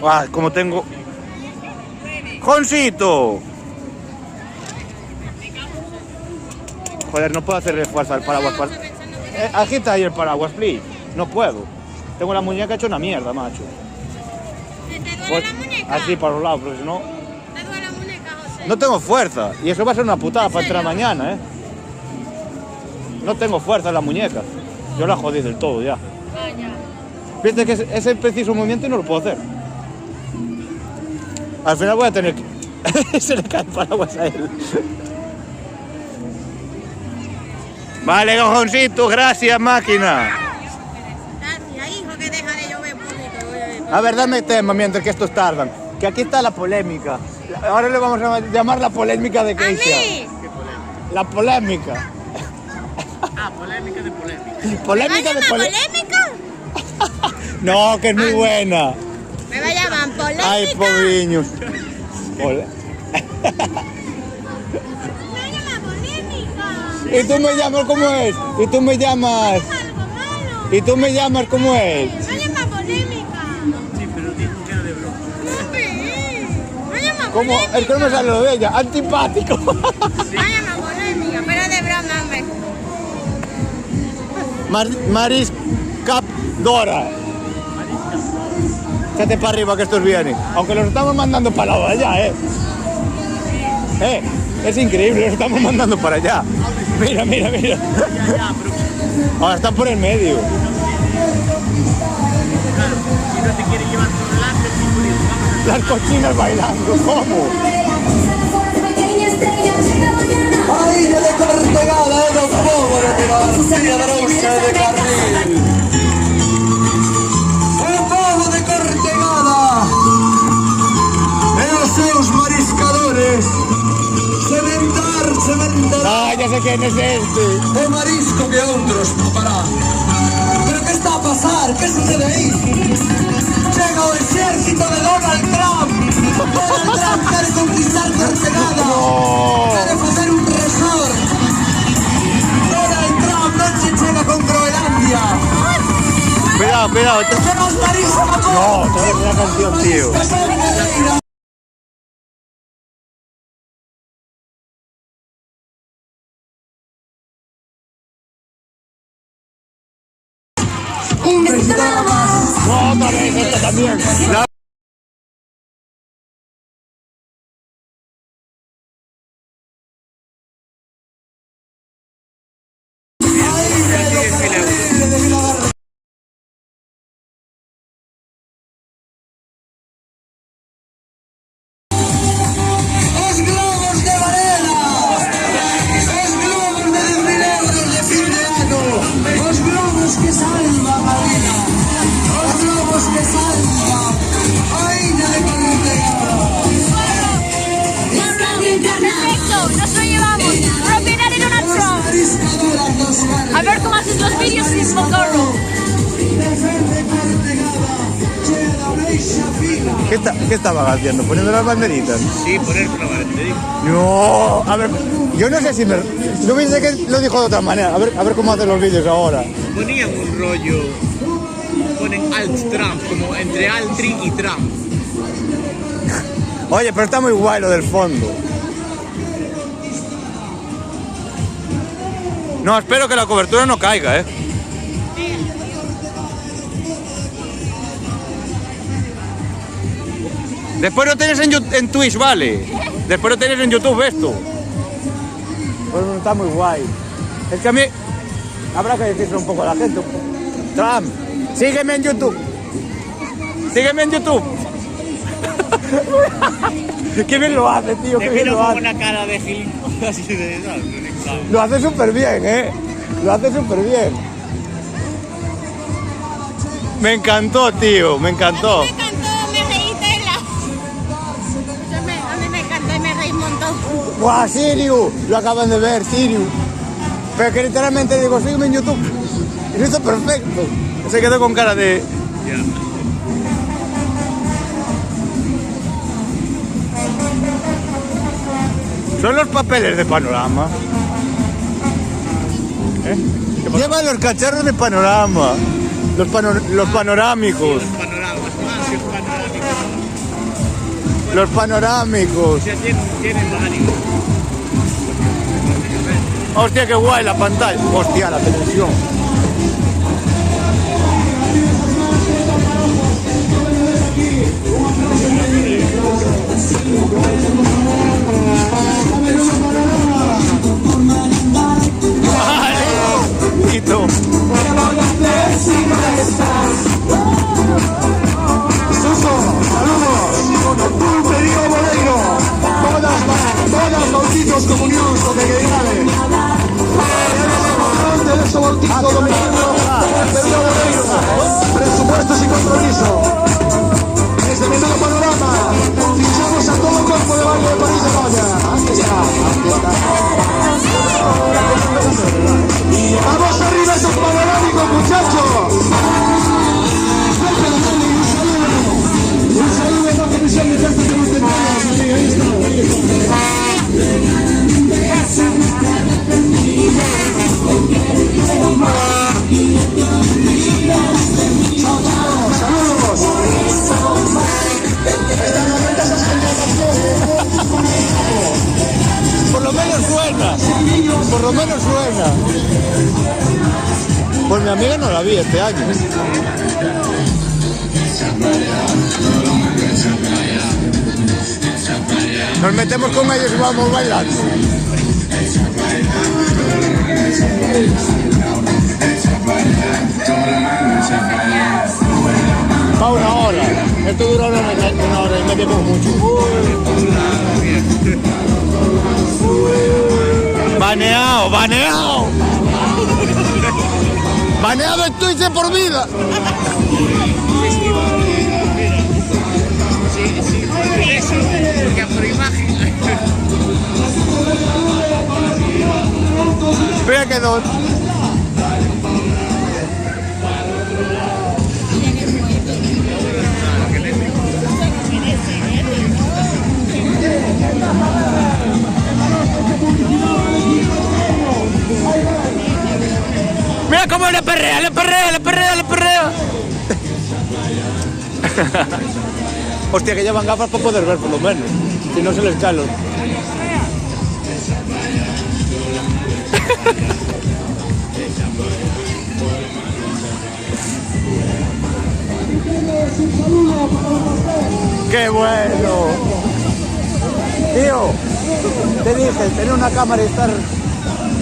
A: Ah, como tengo... ¡Joncito! Joder, no puedo hacerle fuerza al paraguas. Agita ahí el paraguas, please. No puedo. Tengo la muñeca hecha una mierda, macho.
C: ¿Te duele
A: Pues,
C: la muñeca?
A: así para los lados, porque si no...
C: ¿Te duele la muñeca, José?
A: No tengo fuerza. Y eso va a ser una putada para entrar mañana, ¿eh? No tengo fuerza en la muñeca. Yo la jodí del todo ya.
C: Vaya.
A: Viste que ese preciso movimiento y no lo puedo hacer. Al final voy a tener que... Se le cae el paraguas a él. Vale, cojoncito, gracias, máquina.
C: Gracias, hijo, que deja de llover un poquito.
A: A ver, dame tema mientras que estos tardan. Que aquí está la polémica. Ahora le vamos a llamar la polémica de
C: ¡A
A: Keisha.
C: mí!
A: La polémica.
B: Ah, polémica de polémica.
A: Polémica de
C: ¿Me va a llamar
A: polémica.
C: polémica?
A: No, que es muy buena.
C: ¿Me va a llamar polémica?
A: Ay, pobriños.
C: ¿Me va a llamar polémica?
A: Y tú me llamas como es. Y tú me llamas.
C: ¿Es algo malo?
A: Y tú me llamas como es.
C: ¿Me va a llamar polémica?
B: Sí, pero dijo que era de broma.
C: Mami, ¿me llama
A: ¿Cómo?
C: polémica?
A: Es que no me sale lo de ella. Antipático.
C: Me llama polémica, pero de broma, hombre.
A: Maris Cap Dora. Échate para arriba que estos vienen. Aunque los estamos mandando para allá, es increíble, los estamos mandando para allá. Mira, mira, mira. Ahora están por el medio.
B: Claro, si no te quiere llevar por delante, sí, por eso. Vamos a
A: Las cochinas bailando. ¿Cómo?
D: Ay, de Cortegada, non povo retirar Sia Drosca de Carril. O povo de Cortegada e os seus mariscadores sementar
A: Ah, ya sé quién es este.
D: o marisco que outros paparán. Pero que está a pasar? Que sucede aí? Chega o exército de Donald Trump. Donald Trump quere conquistar Cortegada. Quere facer un resort. Donald Trump non se chega con Groenlandia.
A: Cuidado, cuidado.
D: Temos marisco a
A: No,
D: todos.
A: esta es una canción, tío.
D: Marisco, un besito nada más.
A: No, otra vez, esta también. La ¿Qué estabas haciendo? ¿Poniendo las banderitas?
B: Sí, poner una banderita.
A: No, a ver, yo no sé si me... No pensé que lo dijo de otra manera. A ver cómo hacen los vídeos ahora.
B: Ponían un rollo, ponen alt-Trump, como entre Altri y Trump.
A: Oye, pero está muy guay lo del fondo. No, espero que la cobertura no caiga, ¿eh? Después lo tenés en Twitch, ¿vale? Después lo tenés en YouTube esto. Pues está muy guay. Es que a mí... Habrá que decirle un poco a la gente. Trump, sígueme en YouTube. Sígueme en YouTube. Qué bien lo hace, tío. Qué bien lo hace.
B: Una cara de gilipollas así de...
A: Lo hace súper bien, ¿eh? Lo hace súper bien. Me encantó, tío. Me encantó.
C: Me encantó, me reí tela. A mí me encantó y me reí un montón.
A: ¡Guau, Sirius! Lo acaban de ver, Sirius. Pero que literalmente digo, sígueme en YouTube. Y lo hizo perfecto. Se quedó con cara de... Son los papeles de Panorama. ¿Eh? Llevan los cacharros de Panorama. Los panorámicos.
B: Los panoramas, espacios panorámicos.
A: Los panorámicos.
B: O sea, tienen varios.
A: Hostia, qué guay la pantalla. Hostia, la televisión. Quito.
D: Todas bautitos, comunión, congregacionales. De eso bautizo domingo, periodo de presupuestos y compromiso. Desde Menudo Panorama, fichamos a todo el cuerpo de baile de París de Goya. Aquí está. Vamos arriba esos panorámicos, muchachos. Un saludo a la comisión de fiestas que hemos tenido. Ahí está.
A: Por lo menos suena. Por lo menos suena. Pues mi amiga no la vi este año. Nos metemos con ellos y vamos bailando. Va una hora. Esto dura una hora y media como mucho. Baneado, baneado. Baneado en Twitch de por vida.
B: Eso, porque por imagen.
A: Mira que dos. Mira cómo le perrea, le perrea, le perrea, le perrea. Hostia, que llevan gafas para poder ver por lo menos. Si no se les cae los... ¡Qué bueno! Tío, te dije, tener una cámara y estar...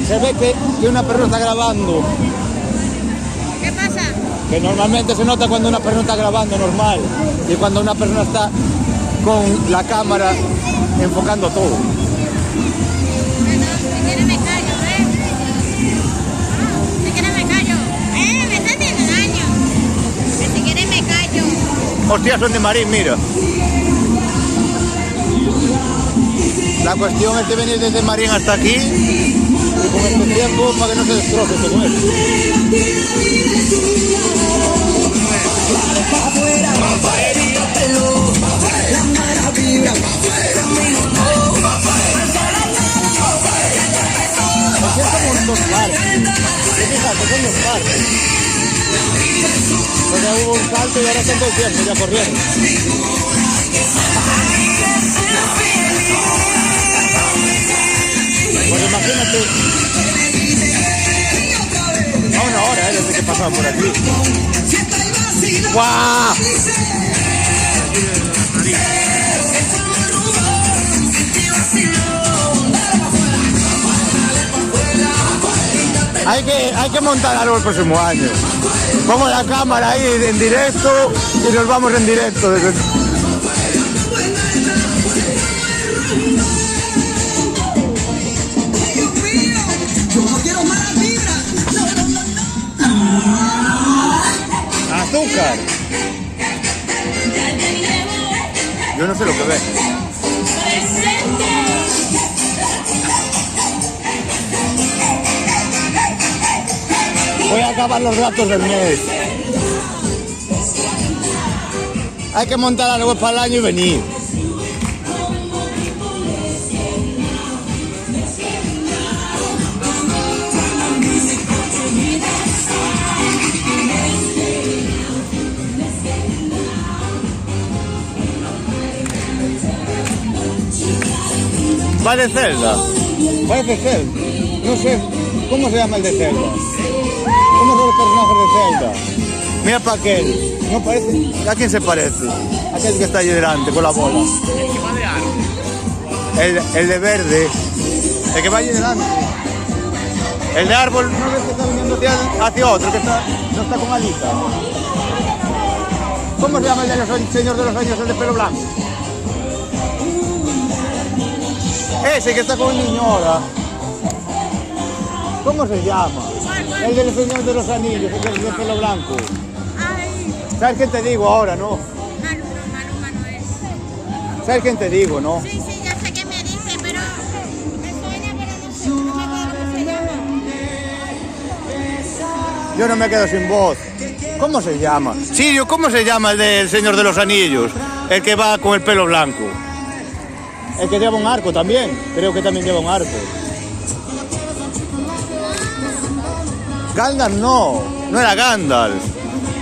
A: Se ve que una persona está grabando.
C: ¿Qué pasa?
A: Que normalmente se nota cuando una persona está grabando normal y cuando una persona está con la cámara enfocando todo.
C: Bueno, si quieres me callo, ¿eh? Si quieres me callo. Me estás haciendo daño. Que si quieres me callo.
A: Hostia, son de Marín, mira. La cuestión es de venir desde Marín hasta aquí y con este tiempo para que no se destroce todo esto.
D: Afuera, cielo, la mara vibra pa' afuera, amigo, no.
A: Aquí somos dos partes. Fíjate, son dos partes. Porque hubo un salto y ahora están todo el tiempo ya corriendo. Pues imagínate. A una hora, desde que pasaba por aquí. ¡Guau! Hay que montar algo el próximo año. Pongo la cámara ahí en directo y nos vamos en directo. Azúcar. Yo no sé lo que ve. Voy a acabar los ratos del mes. Hay que montar algo para el año y venir. Va de Zelda. Parece Zelda. No sé cómo se llama el de Zelda. ¿Cómo son los personajes de Zelda? Mira para aquel. No parece. ¿A quién se parece? Aquel que está allí delante con la bola.
B: El que va de árbol.
A: El de verde. El que va allí delante. El de árbol no ves que está viniendo hacia otro, que no está con alita. ¿Cómo se llama el de los Señor de los Años, el de pelo blanco? Ese que está con el niño ahora. ¿Cómo se llama? El del Señor de los Anillos, el de pelo blanco.
C: Ay,
A: ¿Sabes quién te digo ahora, no?
C: Maluma no es.
A: ¿Sabes quién te digo, no?
C: Sí, sí, ya sé que me dice, pero me suena, pero no sé, no me acuerdo cómo se llama.
A: Yo no me quedo sin voz. ¿Cómo se llama? Sirio, ¿cómo se llama el del Señor de los Anillos? El que va con el pelo blanco. El que lleva un arco también. Creo que también lleva un arco. Gandalf no era Gandalf.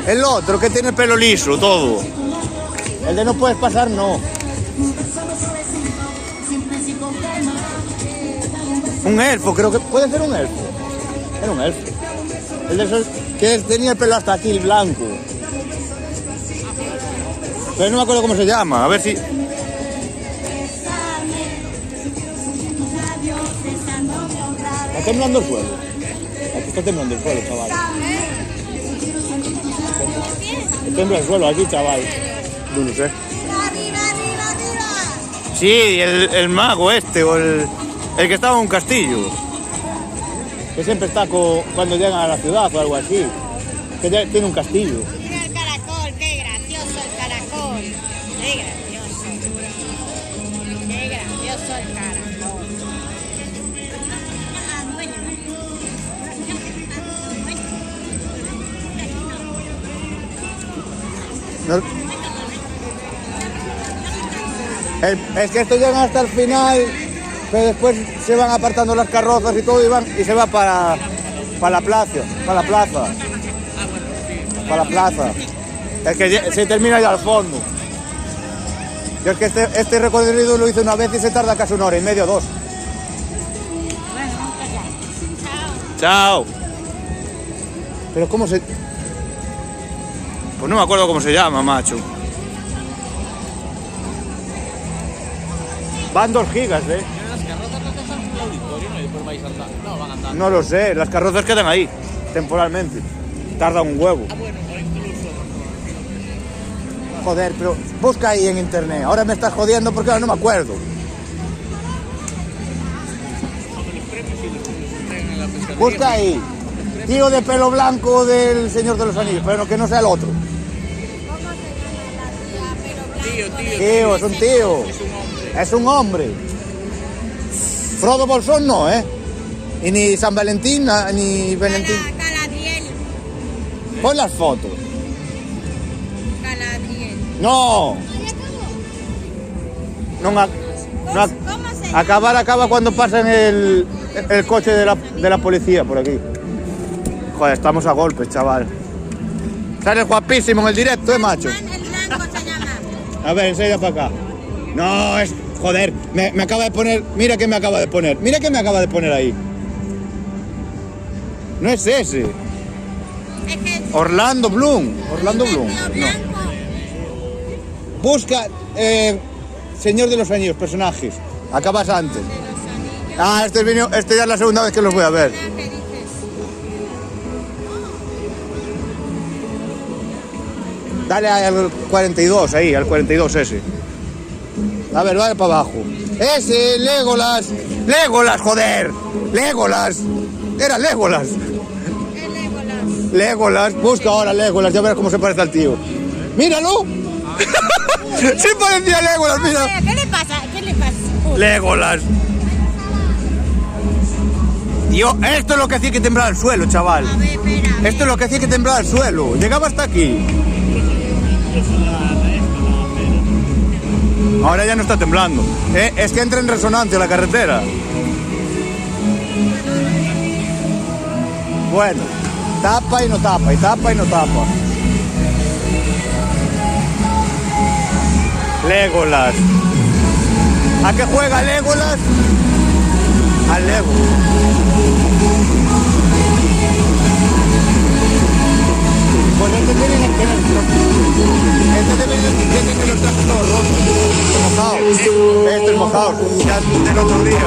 A: El otro que tiene el pelo liso, todo. El de no puedes pasar, no. Un elfo, creo que puede ser un elfo. Era un elfo. El de esos que tenía el pelo hasta aquí, el blanco. Pero no me acuerdo cómo se llama, a ver si... Está temblando el suelo. Aquí está temblando el suelo, chaval. Tembla el suelo aquí, chaval. No lo sé.
C: ¡Arriba, arriba, arriba!
A: Sí, el mago este, o el que estaba en un castillo. Que siempre está cuando llegan a la ciudad o algo así. Que tiene un castillo.
C: Mira el caracol, qué gracioso el caracol. Qué gracioso. Qué gracioso el caracol.
A: Es que estos llegan hasta el final, pero después se van apartando las carrozas y todo y se va para la plaza. Para la plaza. Es que se termina ya al fondo. Yo es que este recorrido lo hice una vez y se tarda casi 1 hora y media, 2. Chao. Pero ¿cómo se...? Pues no me acuerdo cómo se llama, macho. Van 2 gigas,
B: Las carrozas no dejan un auditorio, ¿no? Y después vais a andar. No, van a andar.
A: No lo sé, las carrozas quedan ahí, temporalmente. Tarda un huevo.
B: Ah, bueno, o incluso.
A: Joder, pero busca ahí en internet. Ahora me estás jodiendo porque ahora no me acuerdo.
B: Los premios y los entregan en la pescadería.
A: Busca ahí. Tío de pelo blanco del Señor de los Anillos, pero que no sea el otro. Tío, es un tío. Es un hombre. Frodo Bolsón no, ¿eh? Y ni San Valentín, ni Valentín.
C: Galadriel.
A: Pon las fotos.
C: Galadriel.
A: No. non a-
C: ¿Cómo se llama?
A: acaba cuando pasan el coche de la policía por aquí. Joder, estamos a golpes, chaval. Sales guapísimo en el directo, macho.
C: El blanco se llama.
A: A ver, enseguida para acá. No, es... Joder, me acaba de poner... Mira que me acaba de poner. Mira que me acaba de poner ahí. No es ese.
C: Es que
A: Orlando Bloom. Orlando Bloom.
C: vestido
A: No.
C: blanco.
A: Busca Señor de los Anillos, personajes. Acabas antes.
C: De los anillos.
A: Ah, este ya es la segunda vez que los voy a ver.
C: ¿Qué dices?
A: Dale al 42, ahí, al 42 ese. A ver, vale para abajo. Ese, Legolas. Legolas, joder. Legolas. Era Legolas.
C: El Legolas.
A: Legolas. Busca ahora Legolas, ya verás cómo se parece al tío. ¡Míralo! Sí parecía Legolas, mira.
C: ¿Qué le pasa? ¿Qué le pasa?
A: Legolas. Tío, esto es lo que hacía que temblara el suelo, chaval.
C: A ver, espera.
A: Esto es lo que hacía que temblara el suelo. Llegaba hasta aquí. Ahora ya no está temblando. Es que entra en resonancia la carretera. Bueno, tapa y no tapa, y tapa y no tapa. Legolas. ¿A qué juega Legolas? Al Lego. Pues este tiene que tener los trastos todos rotos, mojados. Este es mojado, ya del otro día.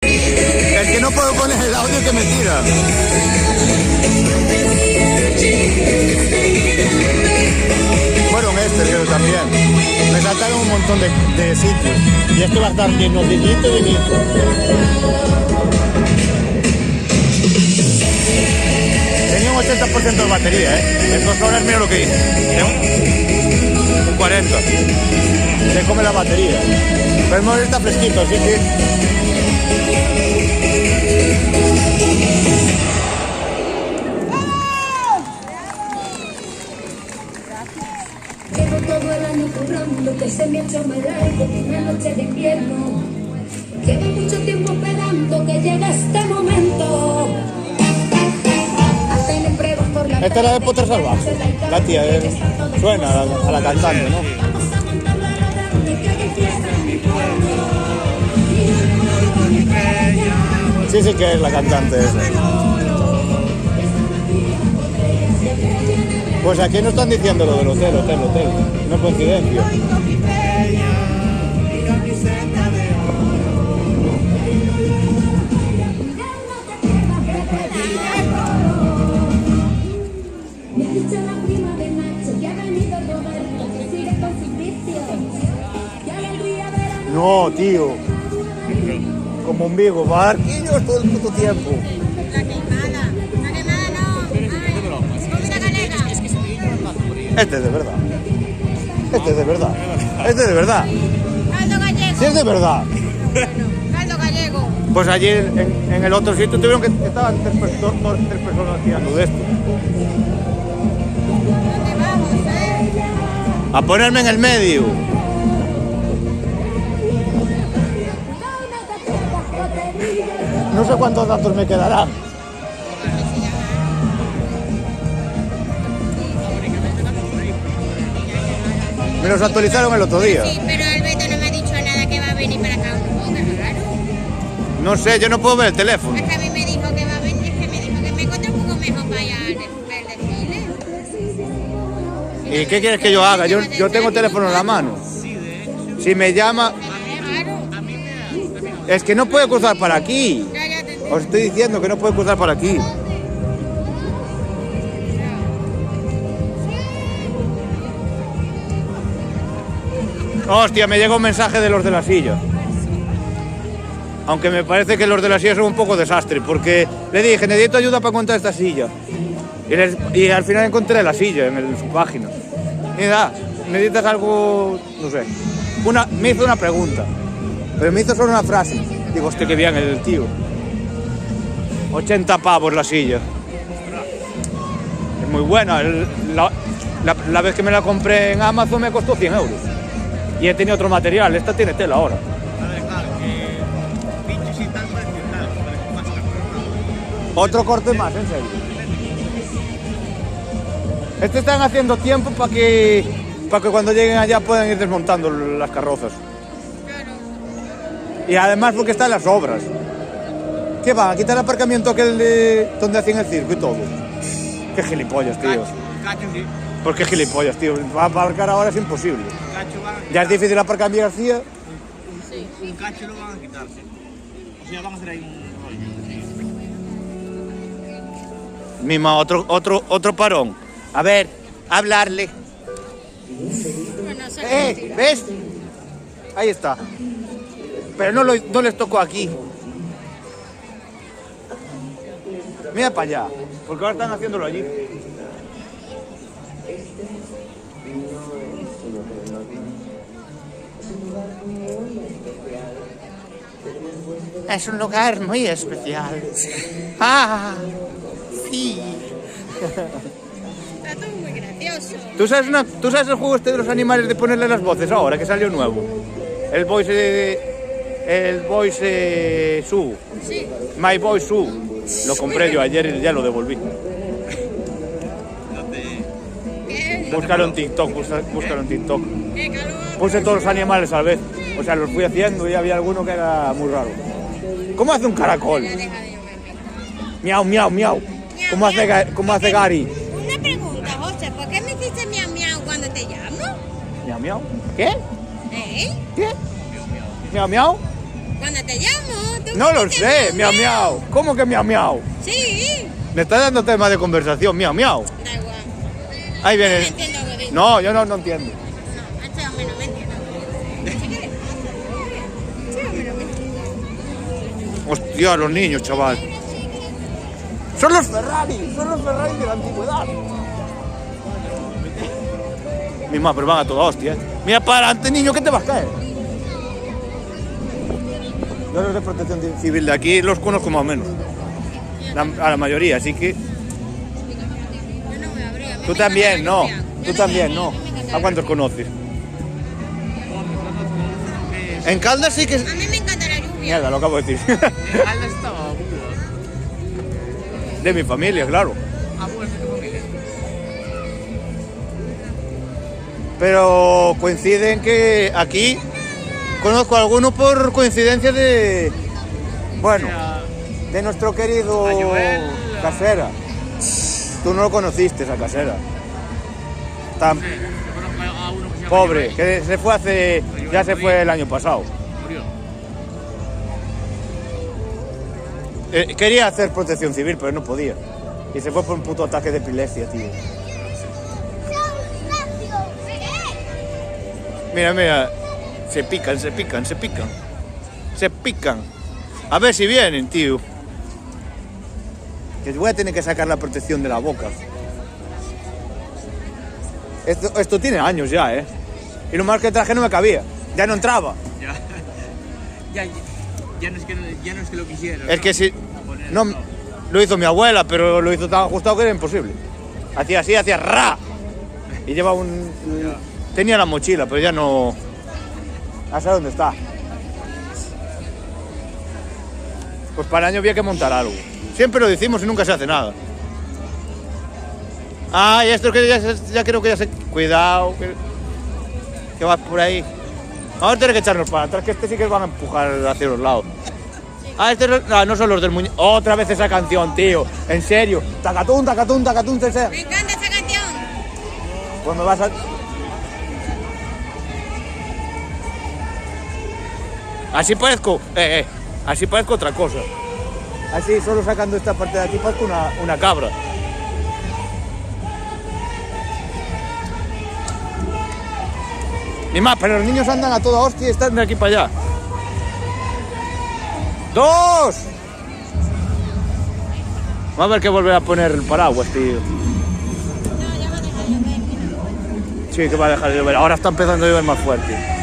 A: El que no puedo poner el audio que me tira. Bueno, creo también. Me saltaron un montón de sitios. Y esto va a estar lleno de hito. Tenía un 80% de batería, ¿eh? En 2 horas mira lo que hice. Un 40. Se come la batería. Pero el móvil está fresquito, así que...
E: Llevo todo el año currando, que se me ha hecho más largo una noche de invierno. Llevo mucho tiempo esperando que llegue este momento. Hacen pruebas por la
A: Esta es la de Potter Salvaje. La tía suena a la cantante, ¿no? Sí, sí que es la cantante esa. Pues aquí no están diciendo lo del hotel. No coincidencia.
E: Me ha dicho la prima de Nacho que ha venido Roberto, que sigue con su vicio. Qué alegría ver a
A: No, tío. Como un vigo, barquillos todo el puto tiempo.
C: La queimada no. Ay, comida galega.
A: Este es de verdad. Este es de verdad.
C: Caldo gallego.
A: Sí es de verdad.
C: Caldo gallego.
A: Pues allí en el otro sitio tuvieron que estaban tres personas tirando de esto.
C: ¿Dónde vamos,
A: A ponerme en el medio. No sé cuántos datos me quedarán. Me los actualizaron el otro día.
C: Sí, pero Alberto no me ha dicho nada que va a venir para acá un poco, claro.
A: No sé, yo no puedo ver el teléfono.
C: Es que a mí me dijo que va a venir, es que me dijo que me encontré un poco mejor para allá ver el desfile.
A: ¿Y qué quieres que yo haga? Yo tengo teléfono en la mano.
B: Sí, de hecho,
A: Si me llama...
C: Claro,
B: a mí me da también.
A: Es que no puede cruzar para aquí.
C: ya te entiendo.
A: Os estoy diciendo que no puede cruzar para aquí. Hostia, me llega un mensaje de los de la silla. Aunque me parece que los de la silla son un poco desastre, porque le dije, necesito ayuda para encontrar esta silla. Y al final encontré la silla en su página. Y nada, necesitas algo, no sé. Me hizo una pregunta, pero me hizo solo una frase. Digo, hostia, qué bien el tío. 80 pavos la silla. Es muy buena. La vez que me la compré en Amazon me costó 100 euros. Y he tenido otro material. Esta tiene tela ahora.
B: A ver, claro, que bichos y tal parece tal, parece más caro.
A: Otro corte más, en serio. Este están haciendo tiempo para que cuando lleguen allá puedan ir desmontando las carrozas. Y además porque están las obras. ¿Qué van? ¿A quitar el aparcamiento aquel de donde hacían el circo y todo? Qué gilipollas, tío.
B: Cacho, sí.
A: ¿Por qué gilipollas, tío? Para aparcar ahora es imposible.
B: Cacho van a
A: Ya es difícil aparcar en Vía García.
B: un cacho lo van a quitar, sí. O sea, van a hacer ahí un rollo.
A: Mima, otro parón. A ver, hablarle.
C: Bueno, sé
A: ¿Ves? Ahí está. Pero no les tocó aquí. Mira para allá, porque ahora están haciéndolo allí. Es un lugar muy especial. Ah, sí.
C: está todo muy gracioso.
A: ¿Tú sabes el juego este de los animales de ponerle las voces ahora, que salió nuevo? El Voice Su.
C: Sí.
A: My Voice Su. Lo compré yo ayer y ya lo devolví.
C: ¿Qué?
A: Búscalo en TikTok, búscalo en TikTok.
C: ¿Qué calor?
A: Puse todos los animales a la vez. O sea, los fui haciendo y había alguno que era muy raro. ¿Cómo hace un caracol?
C: Deja de llover.
A: Miau, miau, miau. ¿Cómo hace Gary?
C: Una pregunta, José, ¿por qué me dices miau miau cuando te llamo?
A: Miau, miau. ¿Qué?
C: ¿Eh?
A: ¿Qué? Miau, miau.
C: Cuando te llamo, tú
A: No
C: me
A: lo
C: dices
A: sé, miau, miau. ¿Cómo que miau, miau?
C: Sí,
A: Me está dando tema de conversación, miau, miau.
C: da igual.
A: Ahí
C: No
A: viene.
C: entiendo lo que dices.
A: No, yo no entiendo.
C: No, este hombre no me entiende. ¿Qué le pasa? Este hombre no me entiende.
A: Hostia, los niños, chaval. Son los Ferrari de la antigüedad. Misma, pero van a toda hostia. Mira para adelante, niño, que te vas a caer. Yo los de protección civil de aquí los conozco más o menos. A la mayoría, así que...
C: Yo no me abría. A mí
A: Tú
C: me
A: también,
C: encanta
A: no.
C: la lluvia.
A: Tú
C: Yo no
A: también,
C: me
A: no.
C: abría, a mí me encanta
A: ¿A
C: la
A: cuántos
C: lluvia.
A: conoces? En Caldas sí que...
C: A mí me encanta la lluvia.
A: Mierda, lo acabo de decir.
B: Alda estaba abuelo.
A: De mi familia, claro.
B: Abuelo de tu familia.
A: Pero coinciden que aquí conozco a alguno por coincidencia de... Bueno, de nuestro querido
B: A Joel.
A: Casera. Tú no lo conociste, a Casera. Tan
B: Yo conozco a uno que se llama
A: pobre,
B: Joel.
A: que se fue hace... Ya se fue el año pasado.
B: Murió.
A: Quería hacer protección civil, pero no podía. Y se fue por un puto ataque de epilepsia, tío. Mira, mira. Se pican. Se pican. A ver si vienen, tío. Que voy a tener que sacar la protección de la boca. Esto tiene años ya, ¿eh? Y lo más que traje no me cabía. Ya no entraba.
B: Ya no es que lo quisiera.
A: Es que si...
B: Poner-
A: No, lo hizo mi abuela, pero lo hizo tan ajustado que era imposible. Hacía así, hacía ra. Y lleva un... Tenía la mochila, pero ya no... A saber dónde está. Pues para el año había que montar algo. Siempre lo decimos y nunca se hace nada. Ah, y esto que ya creo que ya se... Cuidado. que vas por ahí. Vamos a tener que echarnos para atrás, que este sí que van a empujar hacia los lados. Ah, no son los del muñeco. Otra vez esa canción, tío. En serio. Tacatún, tacatún, tacatún,
C: Me encanta esa canción.
A: Pues me vas a... Así parezco, así parezco otra cosa. Así, solo sacando esta parte de aquí, parezco una cabra. Ni más, pero los niños andan a toda hostia y están de aquí para allá. ¡2! Vamos a ver que volver a poner el paraguas, tío.
C: No, ya va a dejar de llover.
A: Sí, que va a dejar de llover. Ahora está empezando a llover más fuerte.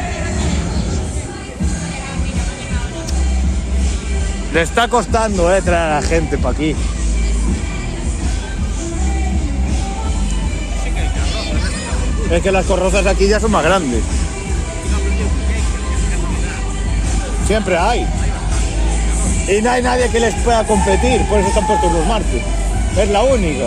A: Le está costando, traer a la gente para aquí. Es que las carrozas aquí ya son más grandes. Siempre hay. Y no hay nadie que les pueda competir, por eso están puestos los martes. Es la única.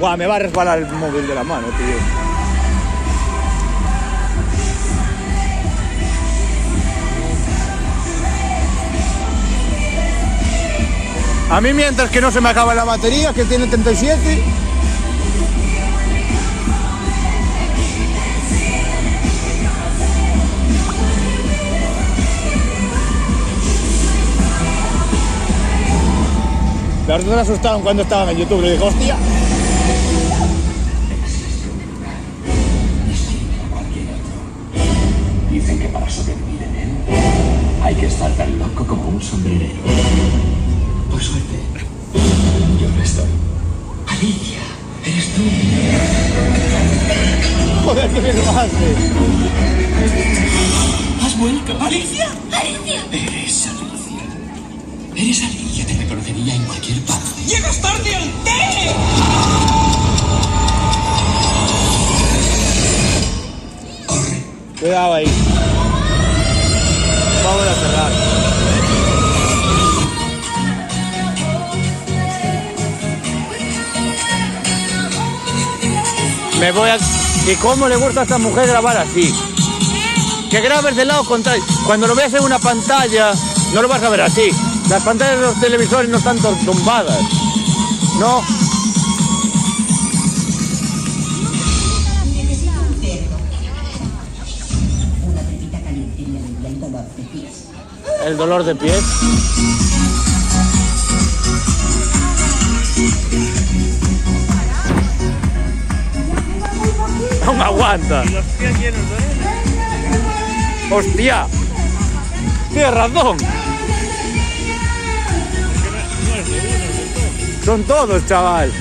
A: Guau, me va a resbalar el móvil de la mano, tío. A mí mientras que no se me acaba la batería, que tiene 37. Las dos se asustaron cuando estaban en YouTube. Le dije, hostia.
F: Dicen que para sobrevivir en él hay que estar tan loco como un sombrerero. Por suerte, yo no estoy. Alicia, eres tú.
A: Joder, qué bien lo hace.
F: ¿Has vuelto? ¿Alicia? ¡Alicia! Eres Alicia. Eres Alicia, te reconocería en cualquier parte. ¡Llegas tarde al té!
A: Cuidado ahí. Vamos a cerrar. Me voy a... ¿Y cómo le gusta a esta mujer grabar así? Que grabes del lado contrario. Cuando lo veas en una pantalla, no lo vas a ver así. Las pantallas de los televisores no están tumbadas. No. El dolor de pies. No me aguanta.
B: Y los pies llenos de arena.
A: ¡Hostia! Tienes razón. Son todos, chaval.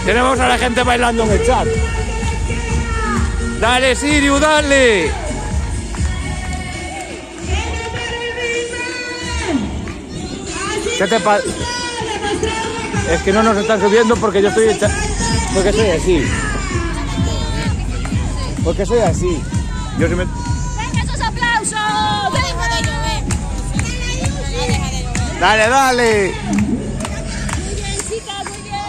A: Tenemos a la gente bailando en el chat. Dale, Siriu, dale. ¿Qué te pasa? Es que no nos están subiendo porque yo estoy hecha... Porque soy así. Porque soy así. Yo sí me...
C: ¡Venga esos aplausos! Ya deja de llover. Ya deja de llover.
A: Dale, dale.
C: Muy bien, chicas, muy bien.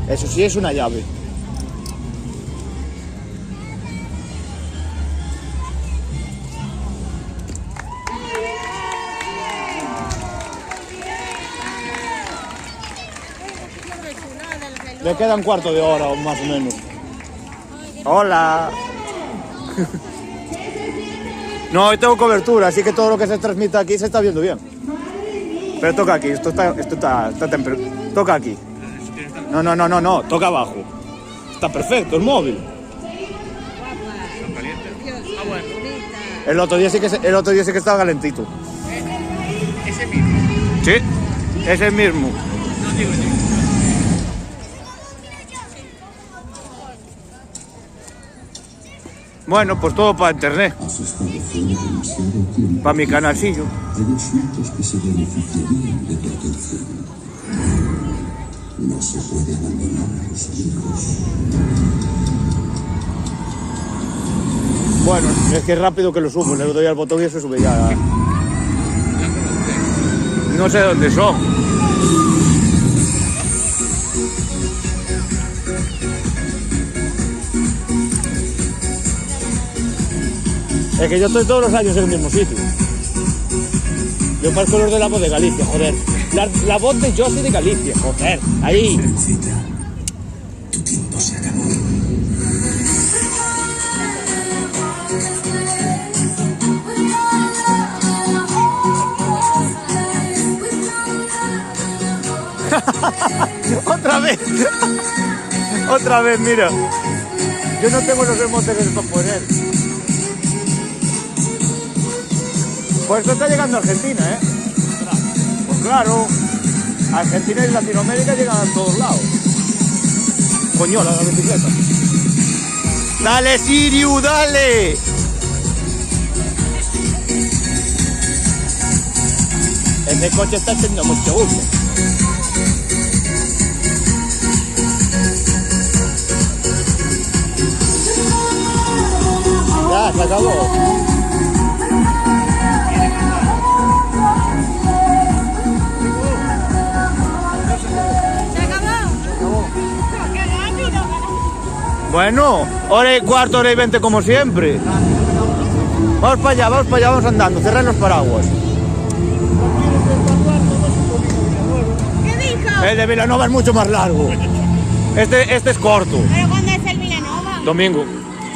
A: Eso sí es una llave. Le queda un cuarto de hora o más o menos. Hola. No, hoy tengo cobertura, así que todo lo que se transmite aquí se está viendo bien. Pero toca aquí, esto está temprano. Toca aquí. No, toca abajo. Está perfecto el móvil.
B: ¿Están calientes? Ah, bueno.
A: El otro día sí que estaba calentito.
B: Ese mismo.
A: Sí, es el mismo.
B: No digo,
A: Bueno, pues todo para internet.
G: Has estado fuera demasiado tiempo.
A: Para mi canalcillo.
G: Hay asuntos que se beneficiarían de tu atención. No se puede abandonar a los hijos.
A: Bueno, es que es rápido que lo subo. Le doy al botón y se sube ya. No sé dónde son. Es que yo estoy todos los años en el mismo sitio. Yo parezco los de La Voz de Galicia, joder. La voz de Josie de Galicia, joder. Ahí.
G: Cita, tu tiempo se acabó.
A: Otra vez. Otra vez, mira. Yo no tengo los remotes para poner. Pues esto está llegando a Argentina, ¿eh? Pues claro, Argentina y Latinoamérica llegan a todos lados. Coñola la bicicleta. ¡Dale, Siriu, dale! Ese coche está haciendo mucho uso. Ya, se acabó. Bueno, hora y cuarto, hora y 20 como siempre. Vamos para allá, vamos andando, cerrar los paraguas.
C: ¿Qué dijo?
A: El de Vilanova es mucho más largo. Este es corto.
C: ¿Pero cuándo es el Vilanova?
A: Domingo.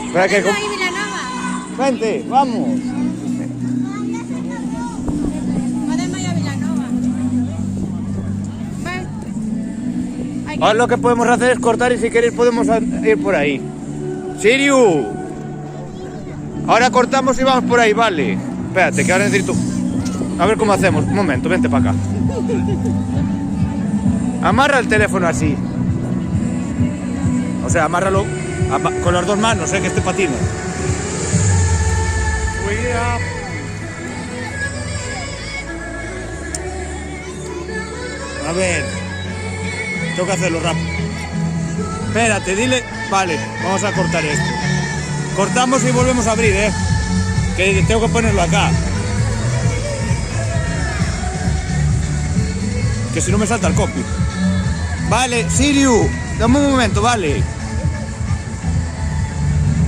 A: Espera que...
C: ¿Cuándo hay Vilanova?
A: Vente, vamos.
C: ¿Cuándo hay Vilanova? Ven.
A: Ahora lo que podemos hacer es cortar y si queréis podemos ir por ahí. Siriu. Ahora cortamos y vamos por ahí, vale. Espérate, que ahora necesito... A ver cómo hacemos. Un momento, vente para acá. Amarra el teléfono así. O sea, amárralo con las dos manos, que este patina. A ver. Tengo que hacerlo rápido. Espérate, dile... Vale, vamos a cortar esto. Cortamos y volvemos a abrir, que tengo que ponerlo acá. Que si no me salta el copy. Vale, Siriu, dame un momento, vale.